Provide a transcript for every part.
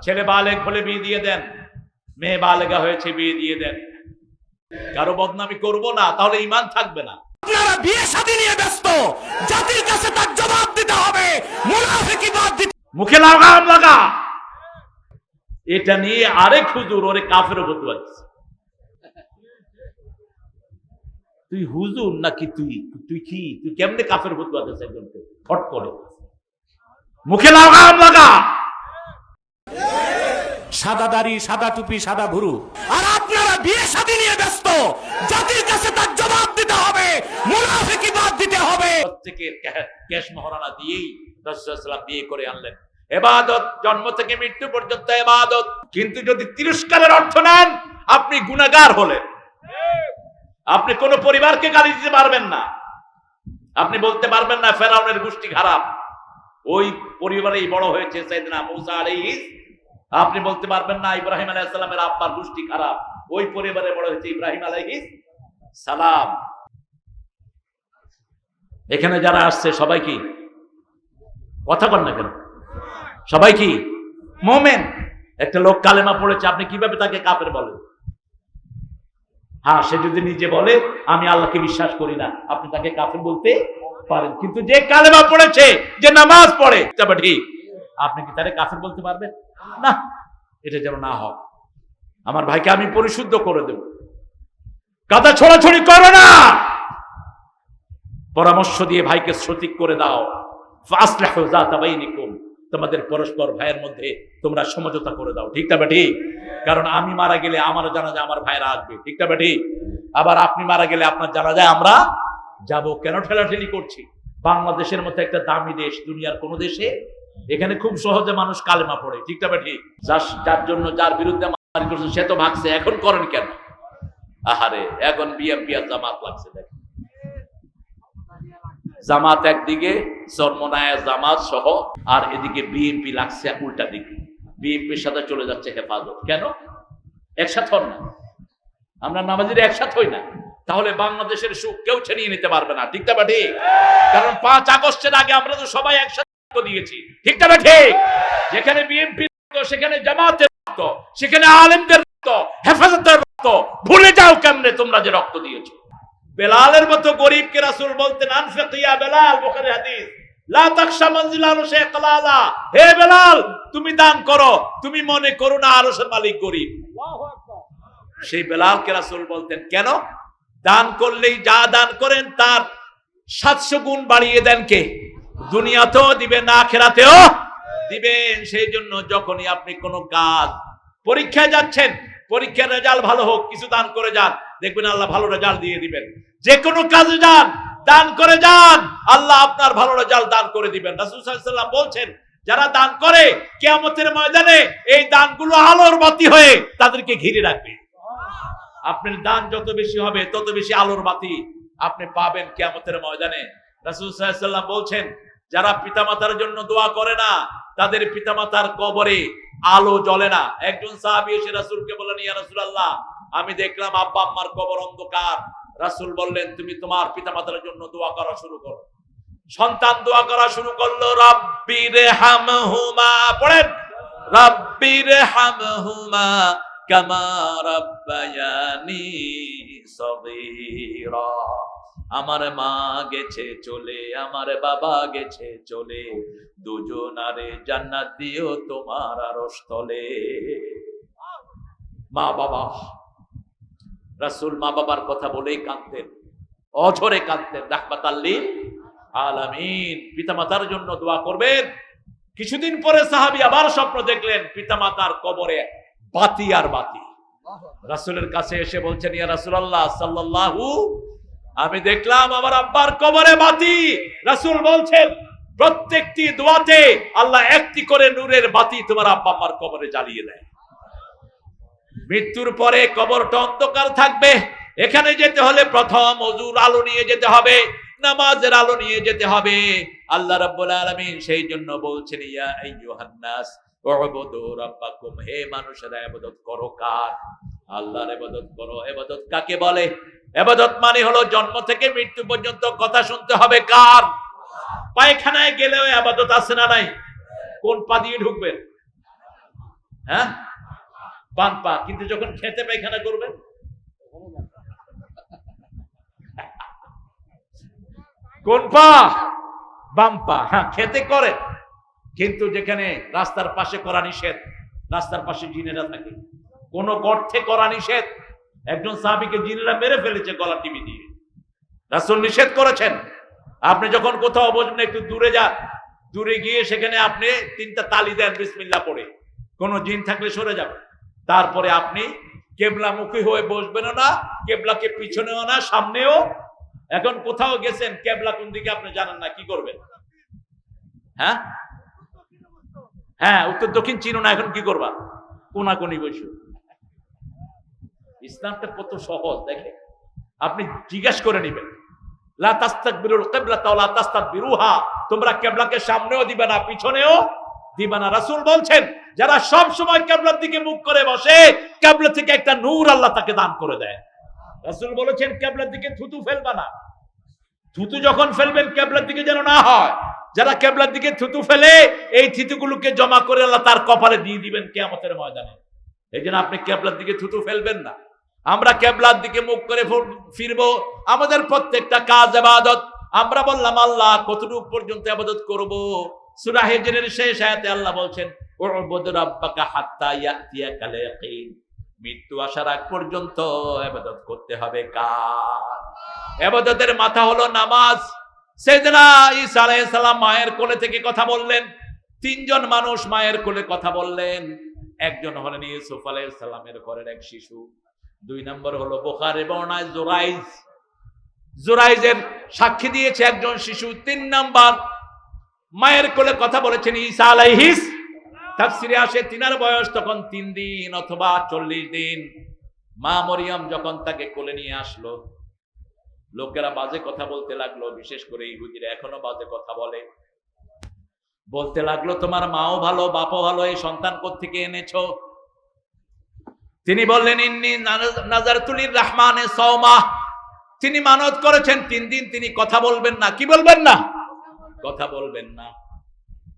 ছেলে বালেগ হলে বিয়ে দিয়ে দেন, মেয়ে বালেগা হয়েছে বিয়ে দিয়ে দেন। কারো বদনামি করব না, তাহলে ঈমান থাকবে না। আপনারা বিয়ে শাদী নিয়ে ব্যস্ত, জাতির কাছে তার জবাব দিতে হবে, মুনাফিকি বাদ দিতে। মুখে লাগাম লাগা, এটা নিয়ে আরেক হুজুর ওরে কাফের ফতোয়া দিচ্ছে। তুই হুজুর নাকি তুই তুই কি তুই কেমনে কাফের ফতোয়া দিচ্ছিস একজনকে ফট করে? মুখে লাগাম লাগা। সাদা দাড়ি, সাদা টুপি, সাদা ভুরু, আর আপনারা বিয়ে শাদী নিয়ে ব্যস্ত, জাতির কাছে তার জবাব দিতে হবে, মুনাফিকি বাদ দিতে হবে। প্রত্যেকের ক্যাশ মহারণা দিয়েই রাসূলুল্লাহ সাল্লাল্লাহু আলাইহি ওয়াসাল্লাম বিয়ে করে আনলেন। ইবাদত জন্ম থেকে মৃত্যু পর্যন্ত ইবাদত। কিন্তু যদি তিরস্কারের অর্থ নেন, আপনি গুনাহগার হলেন। আপনি কোন পরিবারকে গালি দিতে পারবেন না। আপনি বলতে পারবেন না ফেরাউনের গোষ্ঠী খারাপ, ওই পরিবারেই বড় হয়েছে সাইয়েদনা মূসা আলাইহিস। আপনি বলতে পারবেন না ইব্রাহিম আলাইহিস সালামের আব্বার গোষ্ঠী খারাপ, ওই পরিবারে বড় হয়েছে ইব্রাহিম আলাইহিস সালাম। এখানে যারা আসছে সবাই কি কথা বল না কেন? সবাই কি মুমিন? একটা লোক কালেমা পড়েছে, আপনি কিভাবে তাকে কাফের বলেন? হ্যাঁ, সে যদি নিজে বলে আমি আল্লাহকে বিশ্বাস করি না, আপনি তাকে কাফের বলতে পারেন। কিন্তু যে কালেমা পড়েছে, যে নামাজ পড়ে, তবে ঠিক, আপনি কি তারে কাফের বলতে পারবেন না? এটা যেন না হয়। আমার ভাইকে আমি পরিশুদ্ধ করে দেব। কাদা ছড়াছড়ি করো না, পরামর্শ দিয়ে ভাইকে সঠিক করে দাও। ফাসলিহু যাতা বাইনিকুম, তোমাদের পরস্পর ভাইয়ের মধ্যে তোমরা সমঝোতা করে দাও। ঠিক না ঠিক? কারণ আমি মারা গেলে আমার জানাজা আমার ভাইরা আসবে। ঠিক না ঠিক? আবার আপনি মারা গেলে আপনার জানাজায় আমরা যাব। কেন ঠেলাঠেলি করছি? বাংলাদেশের মতো একটা দামি দেশ দুনিয়ার কোন দেশে, এখানে খুব সহজে মানুষ কালেমা পড়ে। ঠিক না ঠিক? যার জন্য, যার বিরুদ্ধে মারামারি করছেন সে তো ভাগছে, এখন করেন কেন? আহারে, এখন বিএনপি আর জামাত লাগছে। দেখেন, জামাত একদিকে, চরমনায়া জামাত সহ, আর এদিকে বিএনপি লাগছে উল্টা দিকে। বিএনপির সাথে চলে যাচ্ছে হেফাজত। কেন? একসাথে হন না, আমরা নামাজিরা একসাথে হই না, তাহলে বাংলাদেশের সুখ কেউ ছিনিয়ে নিতে পারবে না। ঠিক না ঠিক? কারণ 5 আগস্টের আগে আমরা তো সবাই একসাথে দিয়েছি। ঠিক না ঠিক? যেখানে বিএনপি সেখানে জামাতের রক্ত, সেখানে আলেমদের রক্ত, হেফাজতের রক্ত। ভুলে যাও কেমনে তোমরা যে রক্ত দিয়েছো। বেলালের মতো গরিবকে রাসূল বলতেন, আনফিক ইয়া বেলাল, বুখারী হাদিস, লা তাখশা মানজিলা আরশে ইকলালা, হে বেলাল তুমি দান করো, তুমি মনে করো না আরশের মালিক গরিব। আল্লাহু আকবার। সেই বেলালকে রাসূল বলতেন, কেন? দান করলেই যা দান করেন তার 700 গুণ বাড়িয়ে দেন কে? দুনিয়াতেও দিবেন, আখিরাতেও দিবেন। সেই জন্য যখনই আপনি কোনো কাজ, পরীক্ষায় যাচ্ছেন, পরীক্ষার রেজাল্ট ভালো হোক, কিছু দান করে যান, দেখবেন আল্লাহ ভালো রেজাল্ট দিয়ে দিবেন। যে কোনো কাজে যান, দান করে যান, আল্লাহ আপনার ভালো রেজাল্ট দান করে দিবেন। রাসূল সাল্লাল্লাহু আলাইহি ওয়াসাল্লাম বলছেন, যারা দান করে কিয়ামতের ময়দানে এই দানগুলো আলোর বাতি হয়ে তাদেরকে ঘিরে রাখবে। আপনার দান যত বেশি হবে তত বেশি আলোর বাতি আপনি পাবেন কিয়ামতের ময়দানে। রাসূল সাল্লাল্লাহু আলাইহি ওয়াসাল্লাম বলছেন, যারা পিতামাতার জন্য দোয়া করে না, তাদের পিতামাতার কবরে আলো জ্বলে না। একজন সাহাবী এসে রাসূলকে বললেন, ইয়া রাসূলুল্লাহ, আমি দেখলাম আব্বা আম্মার কবর অন্ধকার। রাসূল বললেন, তুমি তোমার পিতামাতার জন্য দোয়া করা শুরু করো। সন্তান দোয়া করা শুরু করলো, রাব্বিরহামহুমা, পড়েন, রাব্বিরহামহুমা কামা রাব্বায়ানি সগীরা। আমার মা গেছে চলে, আমার বাবা গেছে চলে, দুজনারে জান্নাত দিও তোমার আরশ তলে। মা বাবা, রাসূল মা বাবার কথা বলেই কাঁদতেন, অঝরে কাঁদতেন। রাহমাতাল লিল আলামিন, পিতামাতার জন্য দোয়া করবেন। কিছুদিন পরে সাহাবী আবার স্বপ্ন দেখলেন, পিতামাতার কবরে বাতি আর বাতি। রাসূলের কাছে এসে বলছেন, ইয়া রাসূলুল্লাহ সাল্লাল্লাহু, আমি দেখলাম আমার আব্বার কবরে বাতি। রাসূল বলছেন, প্রত্যেকটি দোয়াতে আল্লাহ একটি করে নূরের বাতি তোমার আব্বা আম্মার কবরে জ্বালিয়ে দেয়। মৃত্যুর পরে কবরটা অন্ধকার থাকবে। এখানে যেতে হলে প্রথম ওযুর আলো নিয়ে যেতে হবে, নামাজের আলো নিয়ে যেতে হবে। আল্লাহ রাব্বুল আলামিন সেই জন্য বলছেন, ইয়া আইয়ুহান নাস উবুদু রাব্বাকুম, হে মানুষেরা ইবাদত করো কার? আল্লাহর ইবাদত করো। ইবাদত কাকে বলে? ইবাদত মানে হলো জন্ম থেকে মৃত্যু পর্যন্ত কথা শুনতে হবে কার? পায়খানায় গেলেও ইবাদত আছে না নাই? কোন পা দিয়ে ঢুকবেন? হ্যাঁ, বাম পা। কিন্তু যখন খেতে পায়খানা করবেন কোন পা? বাম পা। হ্যাঁ, খেতে করে, কিন্তু যেখানে রাস্তার পাশে করা নিষেধ, রাস্তার পাশে জিনেরা থাকে, কোন গর্তে করা নিষেধ। একজন সাহাবীকে জিনেরা মেরে ফেলেছে গলা টিপি দিয়ে, রাসূল নিষেধ করেছেন। আপনি যখন কোথাও বসবেন একটু দূরে যান, দূরে গিয়ে সেখানে আপনি 3টা তালি দেন বিসমিল্লাহ পড়ে, কোন জিন থাকলে সরে যাবে। তারপরে আপনি কেবলামুখী হয়ে বসবেন না, কেবলাকে পিছনেও না সামনেও। এখন কোথাও গেছেন, কেবলা কোন দিকে আপনি জানেন না, কি করবেন? হ্যাঁ হ্যাঁ, উত্তর দক্ষিণ চিনো না, এখন কি করবা? কোনাকুনি বসে। ইসলামটা কত সহজ দেখে, আপনি জিজ্ঞাসা করে নেবেন। লা তাস্তাকবিরুল কিবলাতা ওয়া লা তাস্তাদবিরুহা, তোমরা কিবলাকে সামনেও দিবে না পিছনেও দিবে না। রাসূল বলছেন যারা সব সময় কিবলার দিকে মুখ করে বসে, কিবলা থেকে একটা নূর আল্লাহ তাকে দান করে দেয়। রাসূল বলেছেন কিবলার দিকে থুতু ফেলবা না, থুতু যখন ফেলবেন কিবলার দিকে যেন না হয়। যারা কিবলার দিকে থুতু ফেলে, এই থুতুগুলোকে জমা করে আল্লাহ তার কপালে দিয়ে দিবেন কিয়ামতের ময়দানে। এইজন্য আপনি কিবলার দিকে থুতু ফেলবেন না। আমরা কিবলার দিকে মুখ করে ফিরবো। আমাদের প্রত্যেকটা কাজ ইবাদত। আমরা বললাম আল্লাহ কতটুকু পর্যন্ত ইবাদত করব? সূরা হিজরের শেষ আয়াতে আল্লাহ বলছেন উবুদ রাব্বাকা হাত্তা ইয়াতিয়াকাল ইয়াকিন, মৃত্যু আসার আগ পর্যন্ত ইবাদত করতে হবে কার? ইবাদতের মাথা হলো নামাজ। সাইয়েদনা ঈসা আলাইহিস সালাম মায়ের কোলে থেকে কথা বললেন। 3 জন মানুষ মায়ের কোলে কথা বললেন। একজন হলেন ইউসুফ আলাইহিস সালামের ঘরের এক শিশু। 2 নম্বর হলো বুখারী বর্ণনায় জুরাইজের সাক্ষী দিয়েছে একজন শিশু। 3 নম্বর মায়ের কোলে কথা বলেছেন ঈসা আলাইহিস। তাফসিরে আসে তিনার বয়স তখন 3 দিন অথবা 40 দিন। মা মরিয়ম যখন তাকে কোলে নিয়ে আসলো, লোকেরা বাজে কথা বলতে লাগলো, বিশেষ করে ইহুদিরা এখনো বাজে কথা বলতে লাগলো তোমার মাও ভালো বাপও ভালো, এই সন্তান কোত্থেকে এনেছো? তিনি বললেন ইন্নী নাযারতু লির-রাহমানি সাওমা, তিনি মানত করেছেন 3 দিন তিনি কথা বলবেন না। কি বলবেন না? কথা বলবেন না।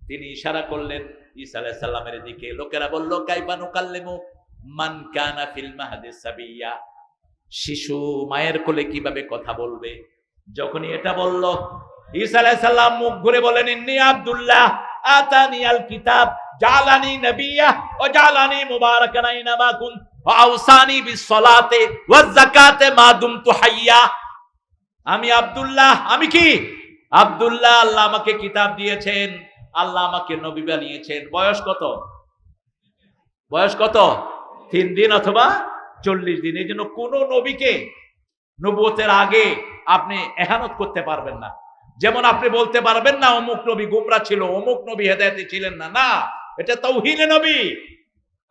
তিনি ইশারা করলেন ঈসা আলাইহিস সালামের দিকে। লোকেরা বলল কাইফা নুকাল্লিমু মান কানা ফিল মাহদি সাবিয়্যা, শিশু মায়ের কোলে কিভাবে কথা বলবে? যখনই এটা বলল, ঈসা আলাইহিস সালাম মুখ ঘুরে বলেন ইন্নী আব্দুল্লাহ আতানিয়াল কিতাব জালানি নবিয়্যা ওয়া জালানি মুবারাকান আইনামা কুনতু ওয়া আওসানি বিস-সালাতি ওয়াজ-যাকাতি মা দুমতু হাইয়্যা। আমি আব্দুল্লাহ। আমি কি আব্দুল্লাহ? আল্লাহ আমাকে কিতাব দিয়েছেন, আল্লাহ আমাকে নবী বানিয়েছেন। বয়স কত? বয়স কত? 3 দিন অথবা 40 দিন। এই জন্য কোন নবীকে নবুয়তের আগে আপনি ইহানত করতে পারবেন না। যেমন আপনি বলতে পারবেন না অমুক নবী গোমরা ছিল, অমুক নবী হেদায়েতে ছিলেন না। না, এটা তাওহীদে নবী।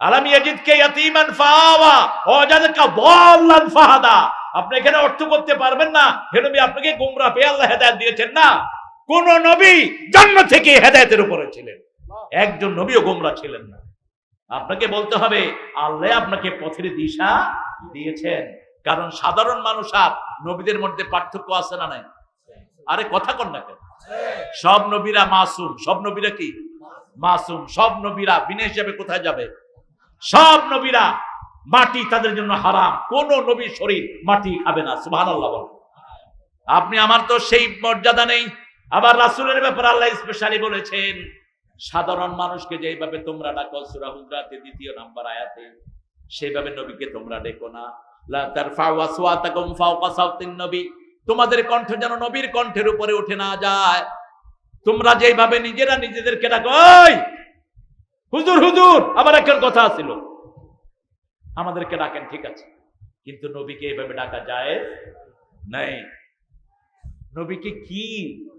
আলাম ইয়াজিদকা ইয়াতীমান ফাআওয়া ওয়াজাদাকা দাল্লান ফাহাদা। আপনি এখানে অর্থ করতে পারবেন না হে নবী আপনাকে গোমরা পেয়ে আল্লাহ হেদায়েত দিয়েছেন। না, কোন নবী জন্ম থেকে হেদায়েতের উপরে ছিলেন, একজন নবীও গোমরা ছিলেন না। আপনাকে বলতে হবে আল্লাহ আপনাকে পথের দিশা দিয়েছেন। কারণ সাধারণ মানুষ আর নবীদের মধ্যে পার্থক্য আছে না নাই? আরে কথা কন না কেন? সব নবীরা মাসুম। সব নবীরা কি মাসুম? সব নবীরা বিনা হিসাবে কোথায় যাবে? সব নবীরা মাটি তাদের জন্য হারাম। কোন নবীর শরীর মাটি খাবে না। সুবহানাল্লাহ বলেন। আপনি আমার তো সেই মর্যাদা নেই। আবার রাসূলের ব্যাপারে আল্লাহ স্পেশালি বলেছেন সাধারণ মানুষকে যেভাবে তোমরা ডাকো সূরা হুজরাতের 2 নম্বর আয়াতে, সেইভাবে নবীকে তোমরা ডেকো না। লা তারফাউ আসওয়াতাকুম ফাওকা সাওতিন নবী, তোমাদের কণ্ঠ যেন নবীর কণ্ঠের উপরে উঠে না যায়। তোমরা যেভাবে নিজেরা নিজেদেরকে ডাকো, ওই হুজুর হুজুর, আবার একটা কথা ছিল, আমাদেরকে ডাকেন ঠিক আছে, কিন্তু নবীকে এইভাবে ডাকা যায় নাই। নবীকে কি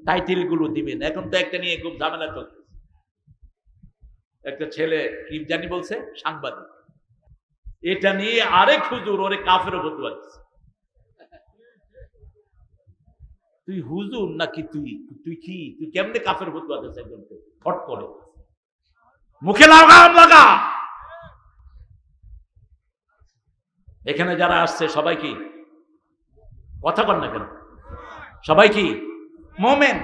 টাইটেল গুলো দিবেন? এখন তো একটা নিয়ে খুব ঝামেলা চলছে। একটা ছেলে কি জানি বলছে, সাংবাদিক, এটা নিয়ে আরেক হুজুর ওরে কাফেরও ফতোয়া দিচ্ছে। তুই হুজুর নাকি তুই কি তুই কেমনে কাফের ফতোয়া দিচ্ছিস? একজনকে ফট করে মুখে লাগাম লাগা। এখানে যারা আসছে সবাই কি কথা কন না কেন? সবাই কি মুমিন?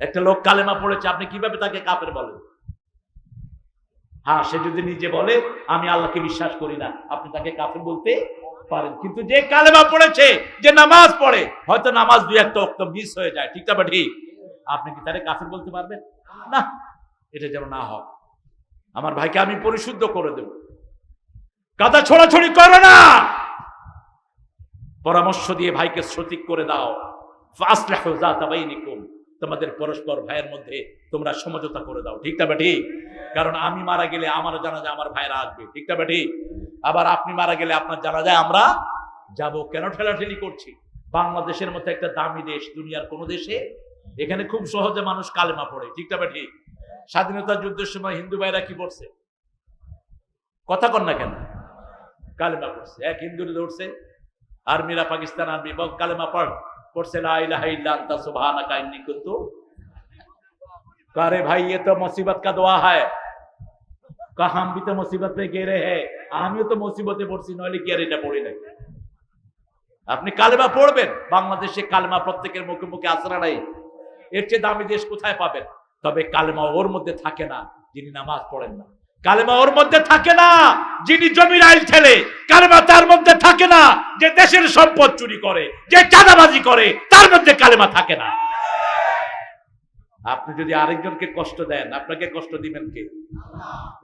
একটা লোক কালেমা পড়েছে, আপনি কিভাবে তাকে কাফের বলেন? হ্যাঁ, সে যদি নিজে বলে আমি আল্লাহকে বিশ্বাস করি না, আপনি তাকে কাফের বলতে পারেন। কিন্তু যে কালেমা পড়েছে, যে নামাজ পড়ে, হয়তো নামাজ দুই একটা ওয়াক্ত মিস হয়ে যায়, ঠিক না ঠিক, আপনি কি তারে কাফের বলতে পারবেন না? এটা যেন না হয়। আমার ভাইকে আমি পরিশুদ্ধ করে দেব। কাদা ছোড়াছড়ি করো না, পরামর্শ দিয়ে ভাইকে সঠিক করে দাও। ফাসলিহু যাতা বাইনিকুম, তোমাদের পরস্পর ভাইয়ের মধ্যে তোমরা সমঝোতা করে দাও, ঠিক না ঠিক? কারণ আমি মারা গেলে আমার জানাজা আমার ভাইরা আসবে, ঠিক না ঠিক? আবার আপনি মারা গেলে আপনার জানাজায় আমরা যাব। কেন ঠেলাঠেলি করছি? বাংলাদেশের মতো একটা দামি দেশ দুনিয়ার কোন দেশে, এখানে খুব সহজে মানুষ কালেমা পড়ে, ঠিক না ঠিক? স্বাধীনতা যুদ্ধের সময় হিন্দু ভাইরা কি পড়ছে? কথা কন না কেন? কালেমা পড়ছে। এক হিন্দু ধরছে, আর্মিরা, পাকিস্তান আর্মি কালেমা পড়ছে, লা ইলাহা ইল্লা আনতা সুবহানাকা ইন্নী কুনতু। अरे भाई ये तो मुसीबत का दुआ है, कहा हम भी तो मुसीबत में गिरे हैं, আমিও তো মুসিবতে পড়ছি, নইলে কি আর এটা পড়ি না? আপনি কালেমা পড়বেন। বাংলাদেশে কালেমা প্রত্যেকের মুখে মুখে আসরা নাই, এর চেয়ে দামি দেশ কোথায় পাবেন? তবে কালেমা ওর মধ্যে থাকে না যিনি নামাজ পড়েন না, কালেমা ওর মধ্যে থাকে না যিনি জমির আইল ঠেলে, কালেমা তার মধ্যে থাকে না যে দেশের সম্পদ চুরি করে, যে চাঁদাবাজি করে, তার মধ্যে কালেমা থাকে না। আপনি যদি আরেকজনকে কষ্ট দেন, আপনাকে কষ্ট দিবেন কে?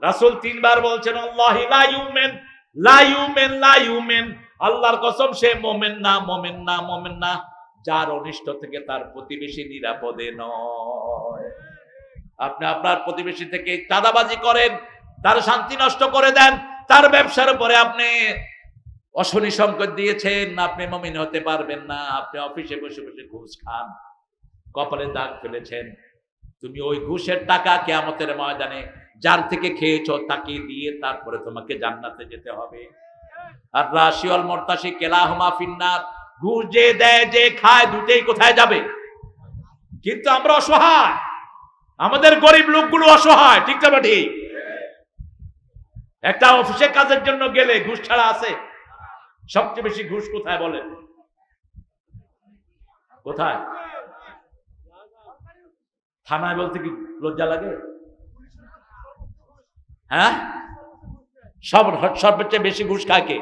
রাসূল 3 বার বলছেন, আল্লাহি লা ইউমিন লা ইউমিন লা ইউমিন, আল্লাহর কসম সে মুমিন না, মুমিন না, মুমিন না, যার অনিষ্ট থেকে তার প্রতিবেশী নিরাপদে নয়। আপনি আপনার প্রতিবেশী থেকে চাঁদাবাজি করেন, তার শান্তি নষ্ট করে দেন, তার ব্যবসার উপরে আপনি অশনি সংকেত দিয়েছেন, আপনি মুমিন হতে পারবেন না। আপনি অফিসে বসে বসে ঘুষ খান, কপালে দাগ ফেলেছেন, তুমি ওই ঘুষের টাকা কিয়ামতের ময়দানে যার থেকে খেয়েছো তাকে দিয়ে তারপরে তোমাকে জান্নাতে যেতে হবে। আর রাশি ওয়াল মুরতাশি কিলাহুমা ফিন্নার, ঘুষ যে দেয় যে খায় দুটেই কোথায় যাবে? কিন্তু আমরা অসহায়, আমাদের গরিব লোকগুলো অসহায়, ঠিক না ঠিক? একটা অফিসে কাজের জন্য গেলে ঘুষ ছাড়া আছে? সবচেয়ে বেশি ঘুষ কোথায় বলেন? কোথায়? থানায় বলতে কি লজ্জা লাগে? হ্যাঁ, সবচেয়ে বেশি ঘুষ খায় কে?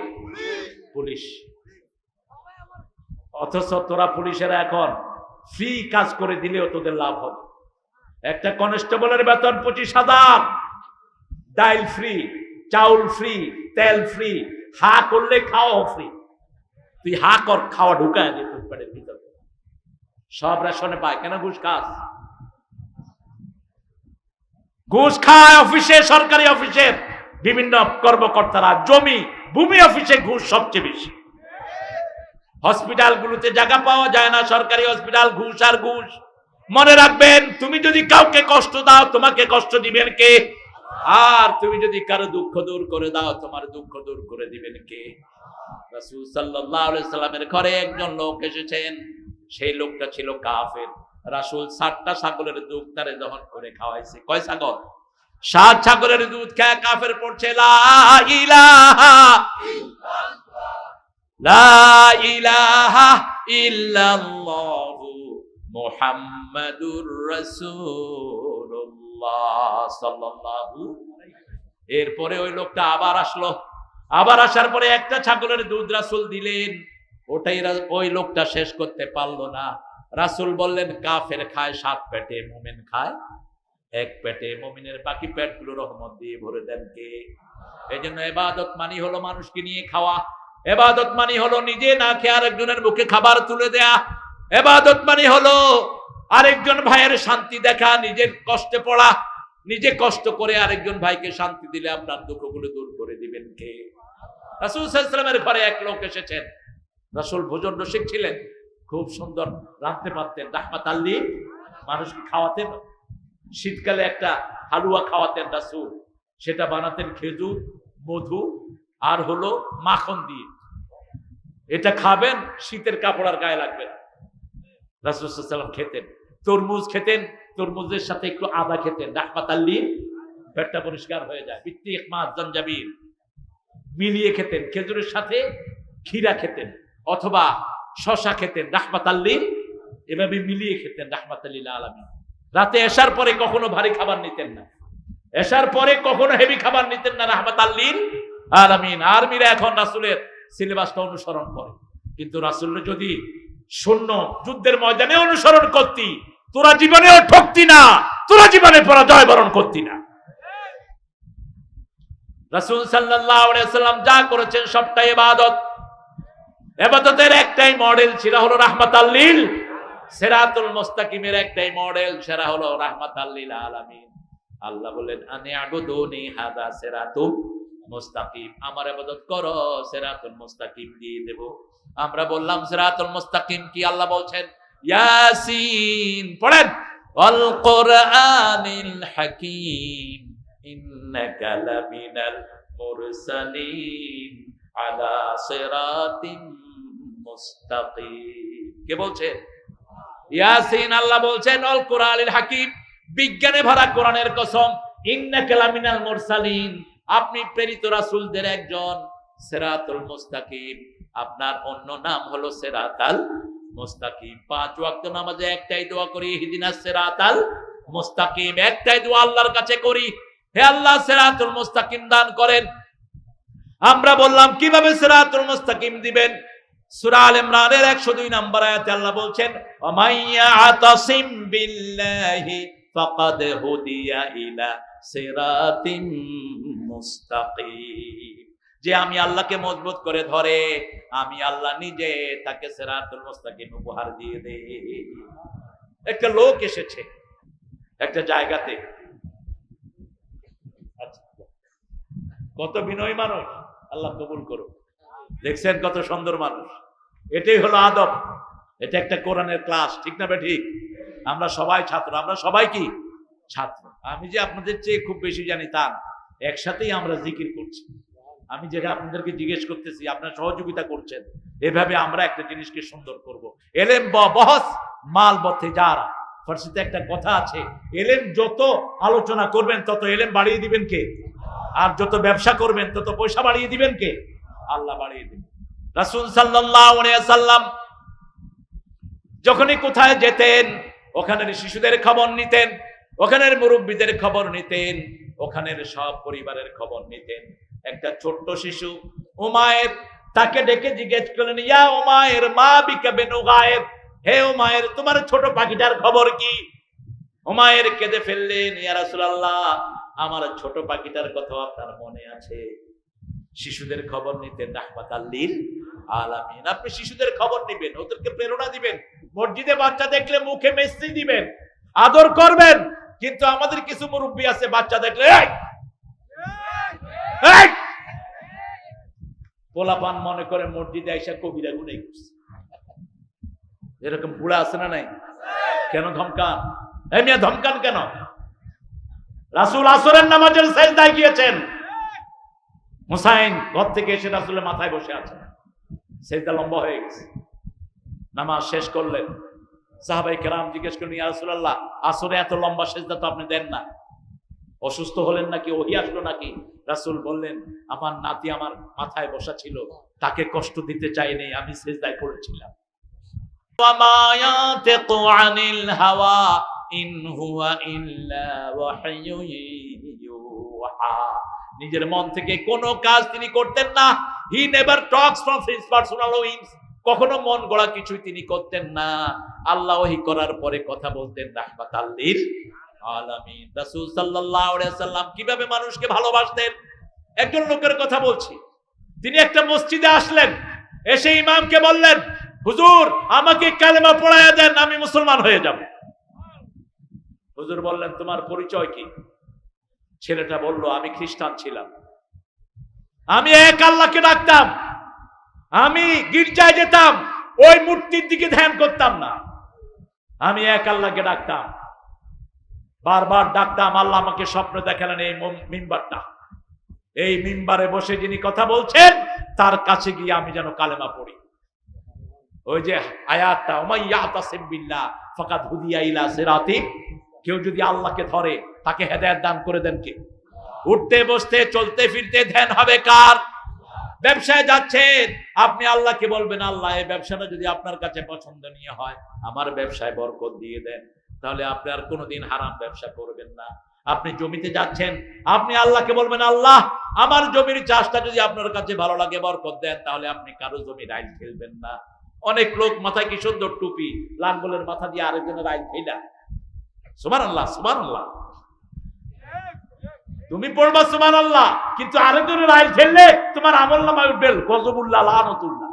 পুলিশ। অথচ তোরা পুলিশেরা এখন ফ্রি কাজ করে দিলেও তোদের লাভ হবে। একটা কনস্টেবলের বেতন 25,000, ডাইল ফ্রি, চাউল ফ্রি, তেল ফ্রি, হা করলে খাওয়া ফ্রি। তুই হা কর, খাওয়া ঢুকায় দে পেটের ভিতরে, সব রেশনে পায়। কেন ঘুষ খাস? ঘুষ খায় অফিসে, সরকারি অফিসের বিভিন্ন কর্মকর্তারা, জমি ভূমি অফিসে ঘুষ সবচেয়ে বেশি। হসপিটালগুলোতে জায়গা পাওয়া যায় না, সরকারি হসপিটাল, ঘুষ আর ঘুষ। মনে রাখবেন, তুমি যদি কাউকে কষ্ট দাও তোমাকে কষ্ট দিবেন কে? আর তুমি যদি কারো দুঃখ দূর করে দাও তোমার দুঃখ দূর করে দিবেন কে? রাসূল সাল্লাল্লাহু আলাইহি সাল্লামের ঘরে একজন লোক এসেছেন, সেই লোকটা ছিল কাফের। রাসূল 60টা ছাগলের দুধ তারে দহন করে খাওয়াইছে। কয় ছাগল? 60 ছাগলের দুধ খেয়ে কাফের পড়ছে লা ইলাহা ইল্লাল্লাহ, লা ইলাহা ইল্লাল্লাহু মুহাম্মাদুর রাসূলুল্লাহ সাল্লাল্লাহু। এরপরে ওই লোকটা আবার আসলো, আবার আসার পরে একটা ছাগলের দুধ রাসূল দিলেন, ওটাই ওই লোকটা শেষ করতে পারলো না। রাসূল বললেন, কাফের খায় 7 পেটে, মুমিন খায় 1 পেটে। মুমিনের বাকি পেটগুলো রহমত দিয়ে ভরে দেন কে? এই জন্য ইবাদত মানি হলো মানুষকে নিয়ে খাওয়া, ইবাদত মানি হলো নিজে না খেয়ে আরেকজনের মুখে খাবার তুলে দেয়া, ইবাদত মানি হলো আরেকজন ভাইয়ের শান্তি দেখা, নিজের কষ্টে পড়া, নিজে কষ্ট করে আরেকজন ভাইকে শান্তি দিলে আপনার দুঃখগুলো দূর করে দিবেন কে? রাসূল সাল্লাল্লাহু আলাইহি ওয়াসাল্লামের ঘরে এক লোক এসেছেন। রাসূল ভোজন রসিক ছিলেন, খুব সুন্দর রাঁধতে পারতেন, রাহমাতাল লিল মানুষকে খাওয়াতেন। শীতকালে একটা হালুয়া খাওয়াতেন রাসূল, সেটা বানাতেন খেজুর, মধু আর হলো মাখন দিয়ে। এটা খাবেন, শীতের কাপড় আর গায়ে লাগবে না। রাসূল সাল্লাল্লাহু আলাইহি ওয়াসাল্লাম খেতেন। তরমুজ খেতেন, তরমুজের সাথে একটু আদা খেতেন, রাহমাতাল লিল, পেটটা পরিষ্কার হয়ে যায়। বিত্তিক মাছ জঞ্জাবিল মিলিয়ে খেতেন, খেজুরের সাথে ক্ষীরা খেতেন অথবা শশা খেতেন, রাহমাতাল লিল, এভাবে মিলিয়ে খেতেন রাহমাতাল লিল আলামিন। রাতে এসার পরে কখনো ভারী খাবার নিতেন না, এশার পরে কখনো হেভি খাবার নিতেন না রাহমাতাল লিল আলামিন। আর্মিরা এখন রাসূলের সিলেবাসটা অনুসরণ করে, কিন্তু রাসূলের যদি শূন্য যুদ্ধের ময়দানে অনুসরণ করতি, তোরা জীবনেও ঠকতি না, তোরা জীবনে পরাজয় বরণ করতি না। রাসূল সাল্লাল্লাহু আলাইহি ওয়াসাল্লাম যা করেছেন সবটাই ইবাদত। ইবাদতের একটাই মডেল ছিল হলো রাহমাতাল লিল, সিরাতুল মুস্তাকিমের একটাই মডেল সেটা হলো রাহমাতাল লিল আলামিন। আল্লাহ বলেন আনি আবুদুনি হাদা সিরাতুল মুস্তাকিম, আমার ইবাদত করো, সিরাতুল মুস্তাকিম দিয়ে দেব। আমরা বললাম সিরাতুল মুস্তাকিম কি? আল্লাহ বলছেন ইয়াসিন পড়েন, ওয়াল কুরআনিল হাকীম ইন্নাকা লামিনাল মুরসালিন আলা সিরাতিন মুস্তাকিম। কে বলছে? ইয়াসিন। আল্লাহ বলছেন ওয়াল কুরআনিল হাকীম, বিজ্ঞানে ভরা কোরআনের কসম, ইন্নাকা লামিনাল মুরসালিন, আপনি প্রেরিত রাসূলদের একজন। সিরাতুল মুস্তাকিম, আপনার অন্য নাম হলো সিরাতাল মুস্তাকিম। 5 ওয়াক্ত নামাজে একটাই দোয়া করি, ইহদিনাস সিরাতাল মুস্তাকিম, একটাই দোয়া আল্লাহর কাছে করি, হে আল্লাহ সিরাতুল মুস্তাকিম দান করেন। আমরা বললাম কিভাবে সিরাতুল মুস্তাকিম দিবেন? সূরা আল ইমরানের 102 নম্বর আয়াতে আল্লাহ বলছেন ওয়ামাইয়া আতাসিম বিল্লাহি ফাকাদ হুদিয়া ইলা সিরাতিম মুস্তাকিম, যে আমি আল্লাহকে মজবুত করে ধরে, আমি আল্লাহ নিজে তাকে সিরাতুল মুস্তাকিম উপহার দিয়ে দেই। একটা লোক এসেছে একটা জায়গাতে, কত বিনয়ী মানুষ, আল্লাহ কবুল করো। দেখছেন কত সুন্দর মানুষ। এটাই হলো আদব, এটা একটা কোরআনের ক্লাস, ঠিক না ঠিক? আমরা সবাই ছাত্র, আমরা সবাই কি ছাত্র। আমি যে আপনাদের চেয়ে খুব বেশি জানি তা না, একসাথেই আমরা জিকির করছি। আমি যেটা আপনাদেরকে জিজ্ঞেস করতেছি, আপনারা সহযোগিতা করছেন, এভাবে আমরা একটা জিনিসকে সুন্দর করব। এলেম বহস মাল বতে যারা, ফার্সিতে একটা কথা আছে, এলেম যত আলোচনা করবেন তত এলেম বাড়িয়ে দিবেন কে? আর যত ব্যবসা করবেন তত পয়সা বাড়িয়ে দিবেন কে? আল্লাহ বাড়িয়ে দিবেন। রাসূল সাল্লাল্লাহু আলাইহি ওয়াসাল্লাম যখনই কোথায় যেতেন, ওখানের শিশুদের খবর নিতেন, ওখানের মুরব্বীদের খবর নিতেন, ওখানের সব পরিবারের খবর নিতেন। একটা ছোট্ট শিশু উমায়ের, তাকে ডেকে জিজ্ঞেস করলেন, ইয়া উমায়ের মা বিকা বিনু গায়েব, হে উমায়ের তোমার ছোট পাখিটার খবর কি? উমায়ের কেঁদে ফেললেন, ইয়া রাসূলুল্লাহ আমার ছোট পাখিটার কথা আপনার মনে আছে? শিশুদের খবর নিতেন রাহমাতাল লিল আলামিন। আপনি শিশুদের খবর নেবেন, ওদেরকে প্রেরণা দিবেন, মসজিদে বাচ্চা দেখলে মুখে মিষ্টি দিবেন, আদর করবেন। কিন্তু আমাদের কিছু মুরব্বী আছে, বাচ্চা দেখলে পোলাপান মনে করে মসজিদে আইসা কবিরা গুনাই করছে। এরকম বুড়া আছে না নাই? কেন ধমকান? এই মিয়া ধমকান কেন? রাসূল আসরের নামাজের সাজদায় গিয়েছেন, হুসাইন ঘর থেকে এসে রাসূলের মাথায় বসে আছেন, সাজদা লম্বা হয়ে গেছে। নামাজ শেষ করলেন, সাহাবায়ে কেরাম জিজ্ঞেস করলেন, ইয়া রাসূলুল্লাহ আসরে এত লম্বা সাজদা তো আপনি দেন না, অসুস্থ হলেন নাকি, ওহী আসলো নাকি? রাসূল বললেন, আমার নাতি আমার মাথায় বসা ছিল, তাকে কষ্ট দিতে চাইনি, আমি সিজদায় পড়েছিলাম। ওয়া মা ইয়াতিকু আনিল হাওয়া ইন হুয়া ইল্লা ওয়াহয়ুন ইউহা, নিজের মন থেকে কোনো কাজ তিনি করতেন না। He never talks from his personal wings, কখনো মন গড়া কিছুই তিনি করতেন না। আল্লাহ ওহী করার পরে কথা বলতেন রাহমাতাল লিল আলামিন। রাসূল সাল্লাল্লাহু আলাইহি ওয়াসাল্লাম কিভাবে মানুষকে ভালোবাসতেন? একজন লোকের কথা বলছি, তিনি একটা মসজিদে আসলেন, এসে ইমামকে বললেন, হুজুর আমাকে কালেমা পড়ায়া দেন, আমি মুসলমান হয়ে যাব। হুজুর বললেন, তোমার পরিচয় কি? ছেলেটা বলল, আমি খ্রিস্টান ছিলাম, আমি এক আল্লাহকে ডাকতাম, আমি গির্জায় যেতাম, ওই মূর্তির দিকে ধ্যান করতাম না, আমি এক আল্লাহকে ডাকতাম, বারবার ডাকতাম। আল্লাহ আমাকে স্বপ্ন দেখালেন এই মিম্বারটা, এই মিম্বারে বসে যিনি কথা বলছেন তার কাছে গিয়ে আমি যেন কালেমা পড়ি। ওই যে আয়াতটা, ওমাইয়া তাসিম বিল্লাহ ফাকাদ হুদিয়া ইলা সিরাতিম, কেউ যদি আল্লাহকে ধরে তাকে হেদায়েত দান করে দেন কে? উঠতে বসতে চলতে ফিরতে ধ্যান হবে কার? ব্যবসায় যাচ্ছেন, আপনি আল্লাহকে বলবেন, আল্লাহ এই ব্যবসাটা যদি আপনার কাছে পছন্দনীয় হয়, আমার ব্যবসায় বরকত দিয়ে দেন, তাহলে আপনি আর কোনোদিন হারাম ব্যবসা করবেন না। আপনি জমিতে যাচ্ছেন, আপনি আল্লাহকে বলবেন, আল্লাহ আমার জমির চাষটা যদি আপনার কাছে ভালো লাগে বরকত দেন, তাহলে আপনি কারো জমির আইল ফেলবেন না। অনেক লোক মাথায় কি সুন্দর টুপি, লাঙ্গলের মাথা দিয়ে আরেকজনের আইল ফেলা। সুবহানাল্লাহ, সুবহানাল্লাহ। তুমি পড়বা সুবহানাল্লাহ, কিন্তু আরেকজনের আইল ফেললে তোমার আমলনামায় উঠবে গজবুল্লাহ, লানাতুল্লাহ।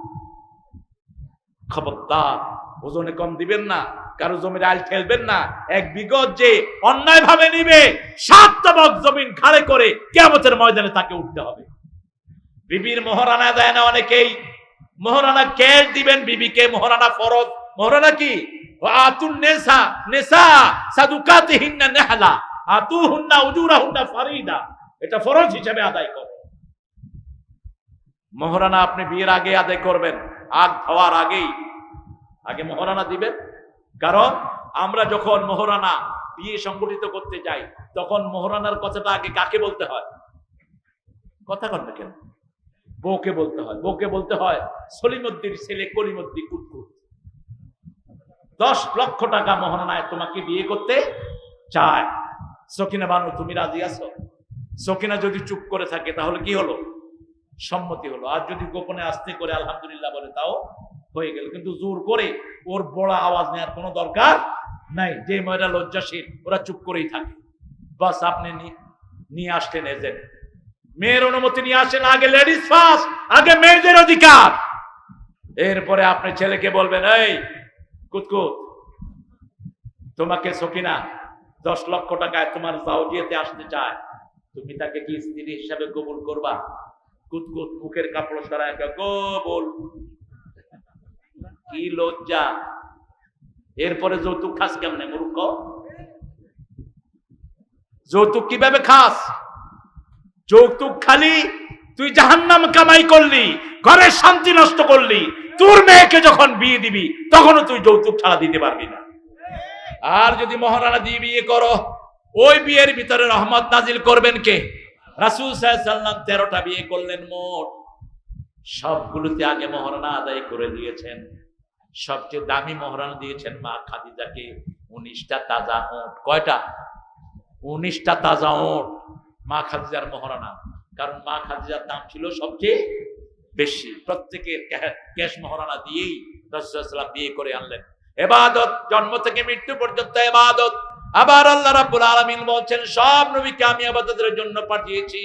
খবরদার, ওজনে কম দিবেন না, কারো জমির আইল ফেলবেন না। এক বিগত যে অন্যায় ভাবে নিবে, 7 তবক জমিন খাড়ে করে কিয়ামতের ময়দানে তাকে উঠতে হবে। বিবির মোহরানা দেয় না অনেকেই, মোহরানা ক্যাশ দিবেন বিবিকে, মোহরানা ফরজ। মোহরানা কি? আতুন নেসা নেসা সাদুকাতিহিন্না নেহলা আতুহুন্না উজুরাহুন্না ফারিদা, এটা ফরজ হিসেবে আদায় করো। মোহরানা আপনি বিয়ের আগে আদায় করবেন, আগ হওয়ার আগেই আগে মোহরানা দিবেন। কারণ আমরা যখন মোহরানা বিয়ে সংগঠিত করতে যাই, তখন মোহরানার কথাটা আগে কাকে বলতে হয়? কথা কন না কেন? বউকে বলতে হয়। বউকে বলতে হয় সলিমুদ্দির ছেলে কলিমুদ্দি কুটকুট 10 লক্ষ টাকা মোহরানায় তোমাকে বিয়ে করতে চায়। সকিনা বানু, তুমি রাজি আছো? সকিনা যদি চুপ করে থাকে তাহলে কি হলো? সম্মতি হলো। আর যদি গোপনে আস্তে করে আলহামদুলিল্লাহ বলে, তাও হয়ে গেল। কিন্তু জোর করে ওর বড় আওয়াজ নেওয়ার কোনো দরকার নাই। যে মেয়েরা লজ্জাশীল ওরা চুপ করেই থাকে। বাস আপনি নিয়ে আসলেন এজেন্ট, মেয়ের অনুমতি নিয়ে আসেন। আগে লেডিস ফার্স্ট, আগে মেয়েদের অধিকার। এরপরে আপনি ছেলেকে বলবেন, এই কুতকুত, তোমাকে সকিনা 10 লক্ষ টাকায় তোমার জাওজিয়াতে আসতে চায়, তুমি তাকে কি স্ত্রী হিসাবে কবুল করবা? কুতকুত মুখের কাপড় সরায় কবুল। কি লজ্জা! এরপরে যৌতুক খাস কেমনে মূর্খ? যৌতুক কিভাবে খাস? যৌতুক খালি তুই জাহান্নাম কামাই করলি, ঘরের শান্তি নষ্ট করলি। তোর মেয়েকে যখন বিয়ে দিবি তখনও তুই যৌতুক ছাড়া দিতে পারবি না। আর যদি মহারানা দিয়ে বিয়ে করো, ওই বিয়ের ভিতরে রহমত নাজিল করবেন কে? রাসূল সাল্লাল্লাহু আলাইহি ওয়াসাল্লাম 13টা বিয়ে করলেন মোট। সবগুলোতে আগে মহারানা আদায় করে দিয়েছেন। সবচেয়ে দামি মহারানা দিয়েছেন মা খাদিজাকে, 19টা তাজা উট। কয়টা? 19টা তাজা উট মা খাদিজার মহারানা। কারণ মা খাদিজার দাম ছিল সবচেয়ে বেশি। প্রত্যেকের ক্যাশ মহারানা দিয়েই রাসূল সাল্লাল্লাহু আলাইহি ওয়াসাল্লাম বিয়ে করে আনলেন। ইবাদত, জন্ম থেকে মৃত্যু পর্যন্ত ইবাদত। আবার আল্লাহ রাব্বুল আলামিন বলছেন, সব নবীকে আমি ইবাদতের জন্য পাঠিয়েছি।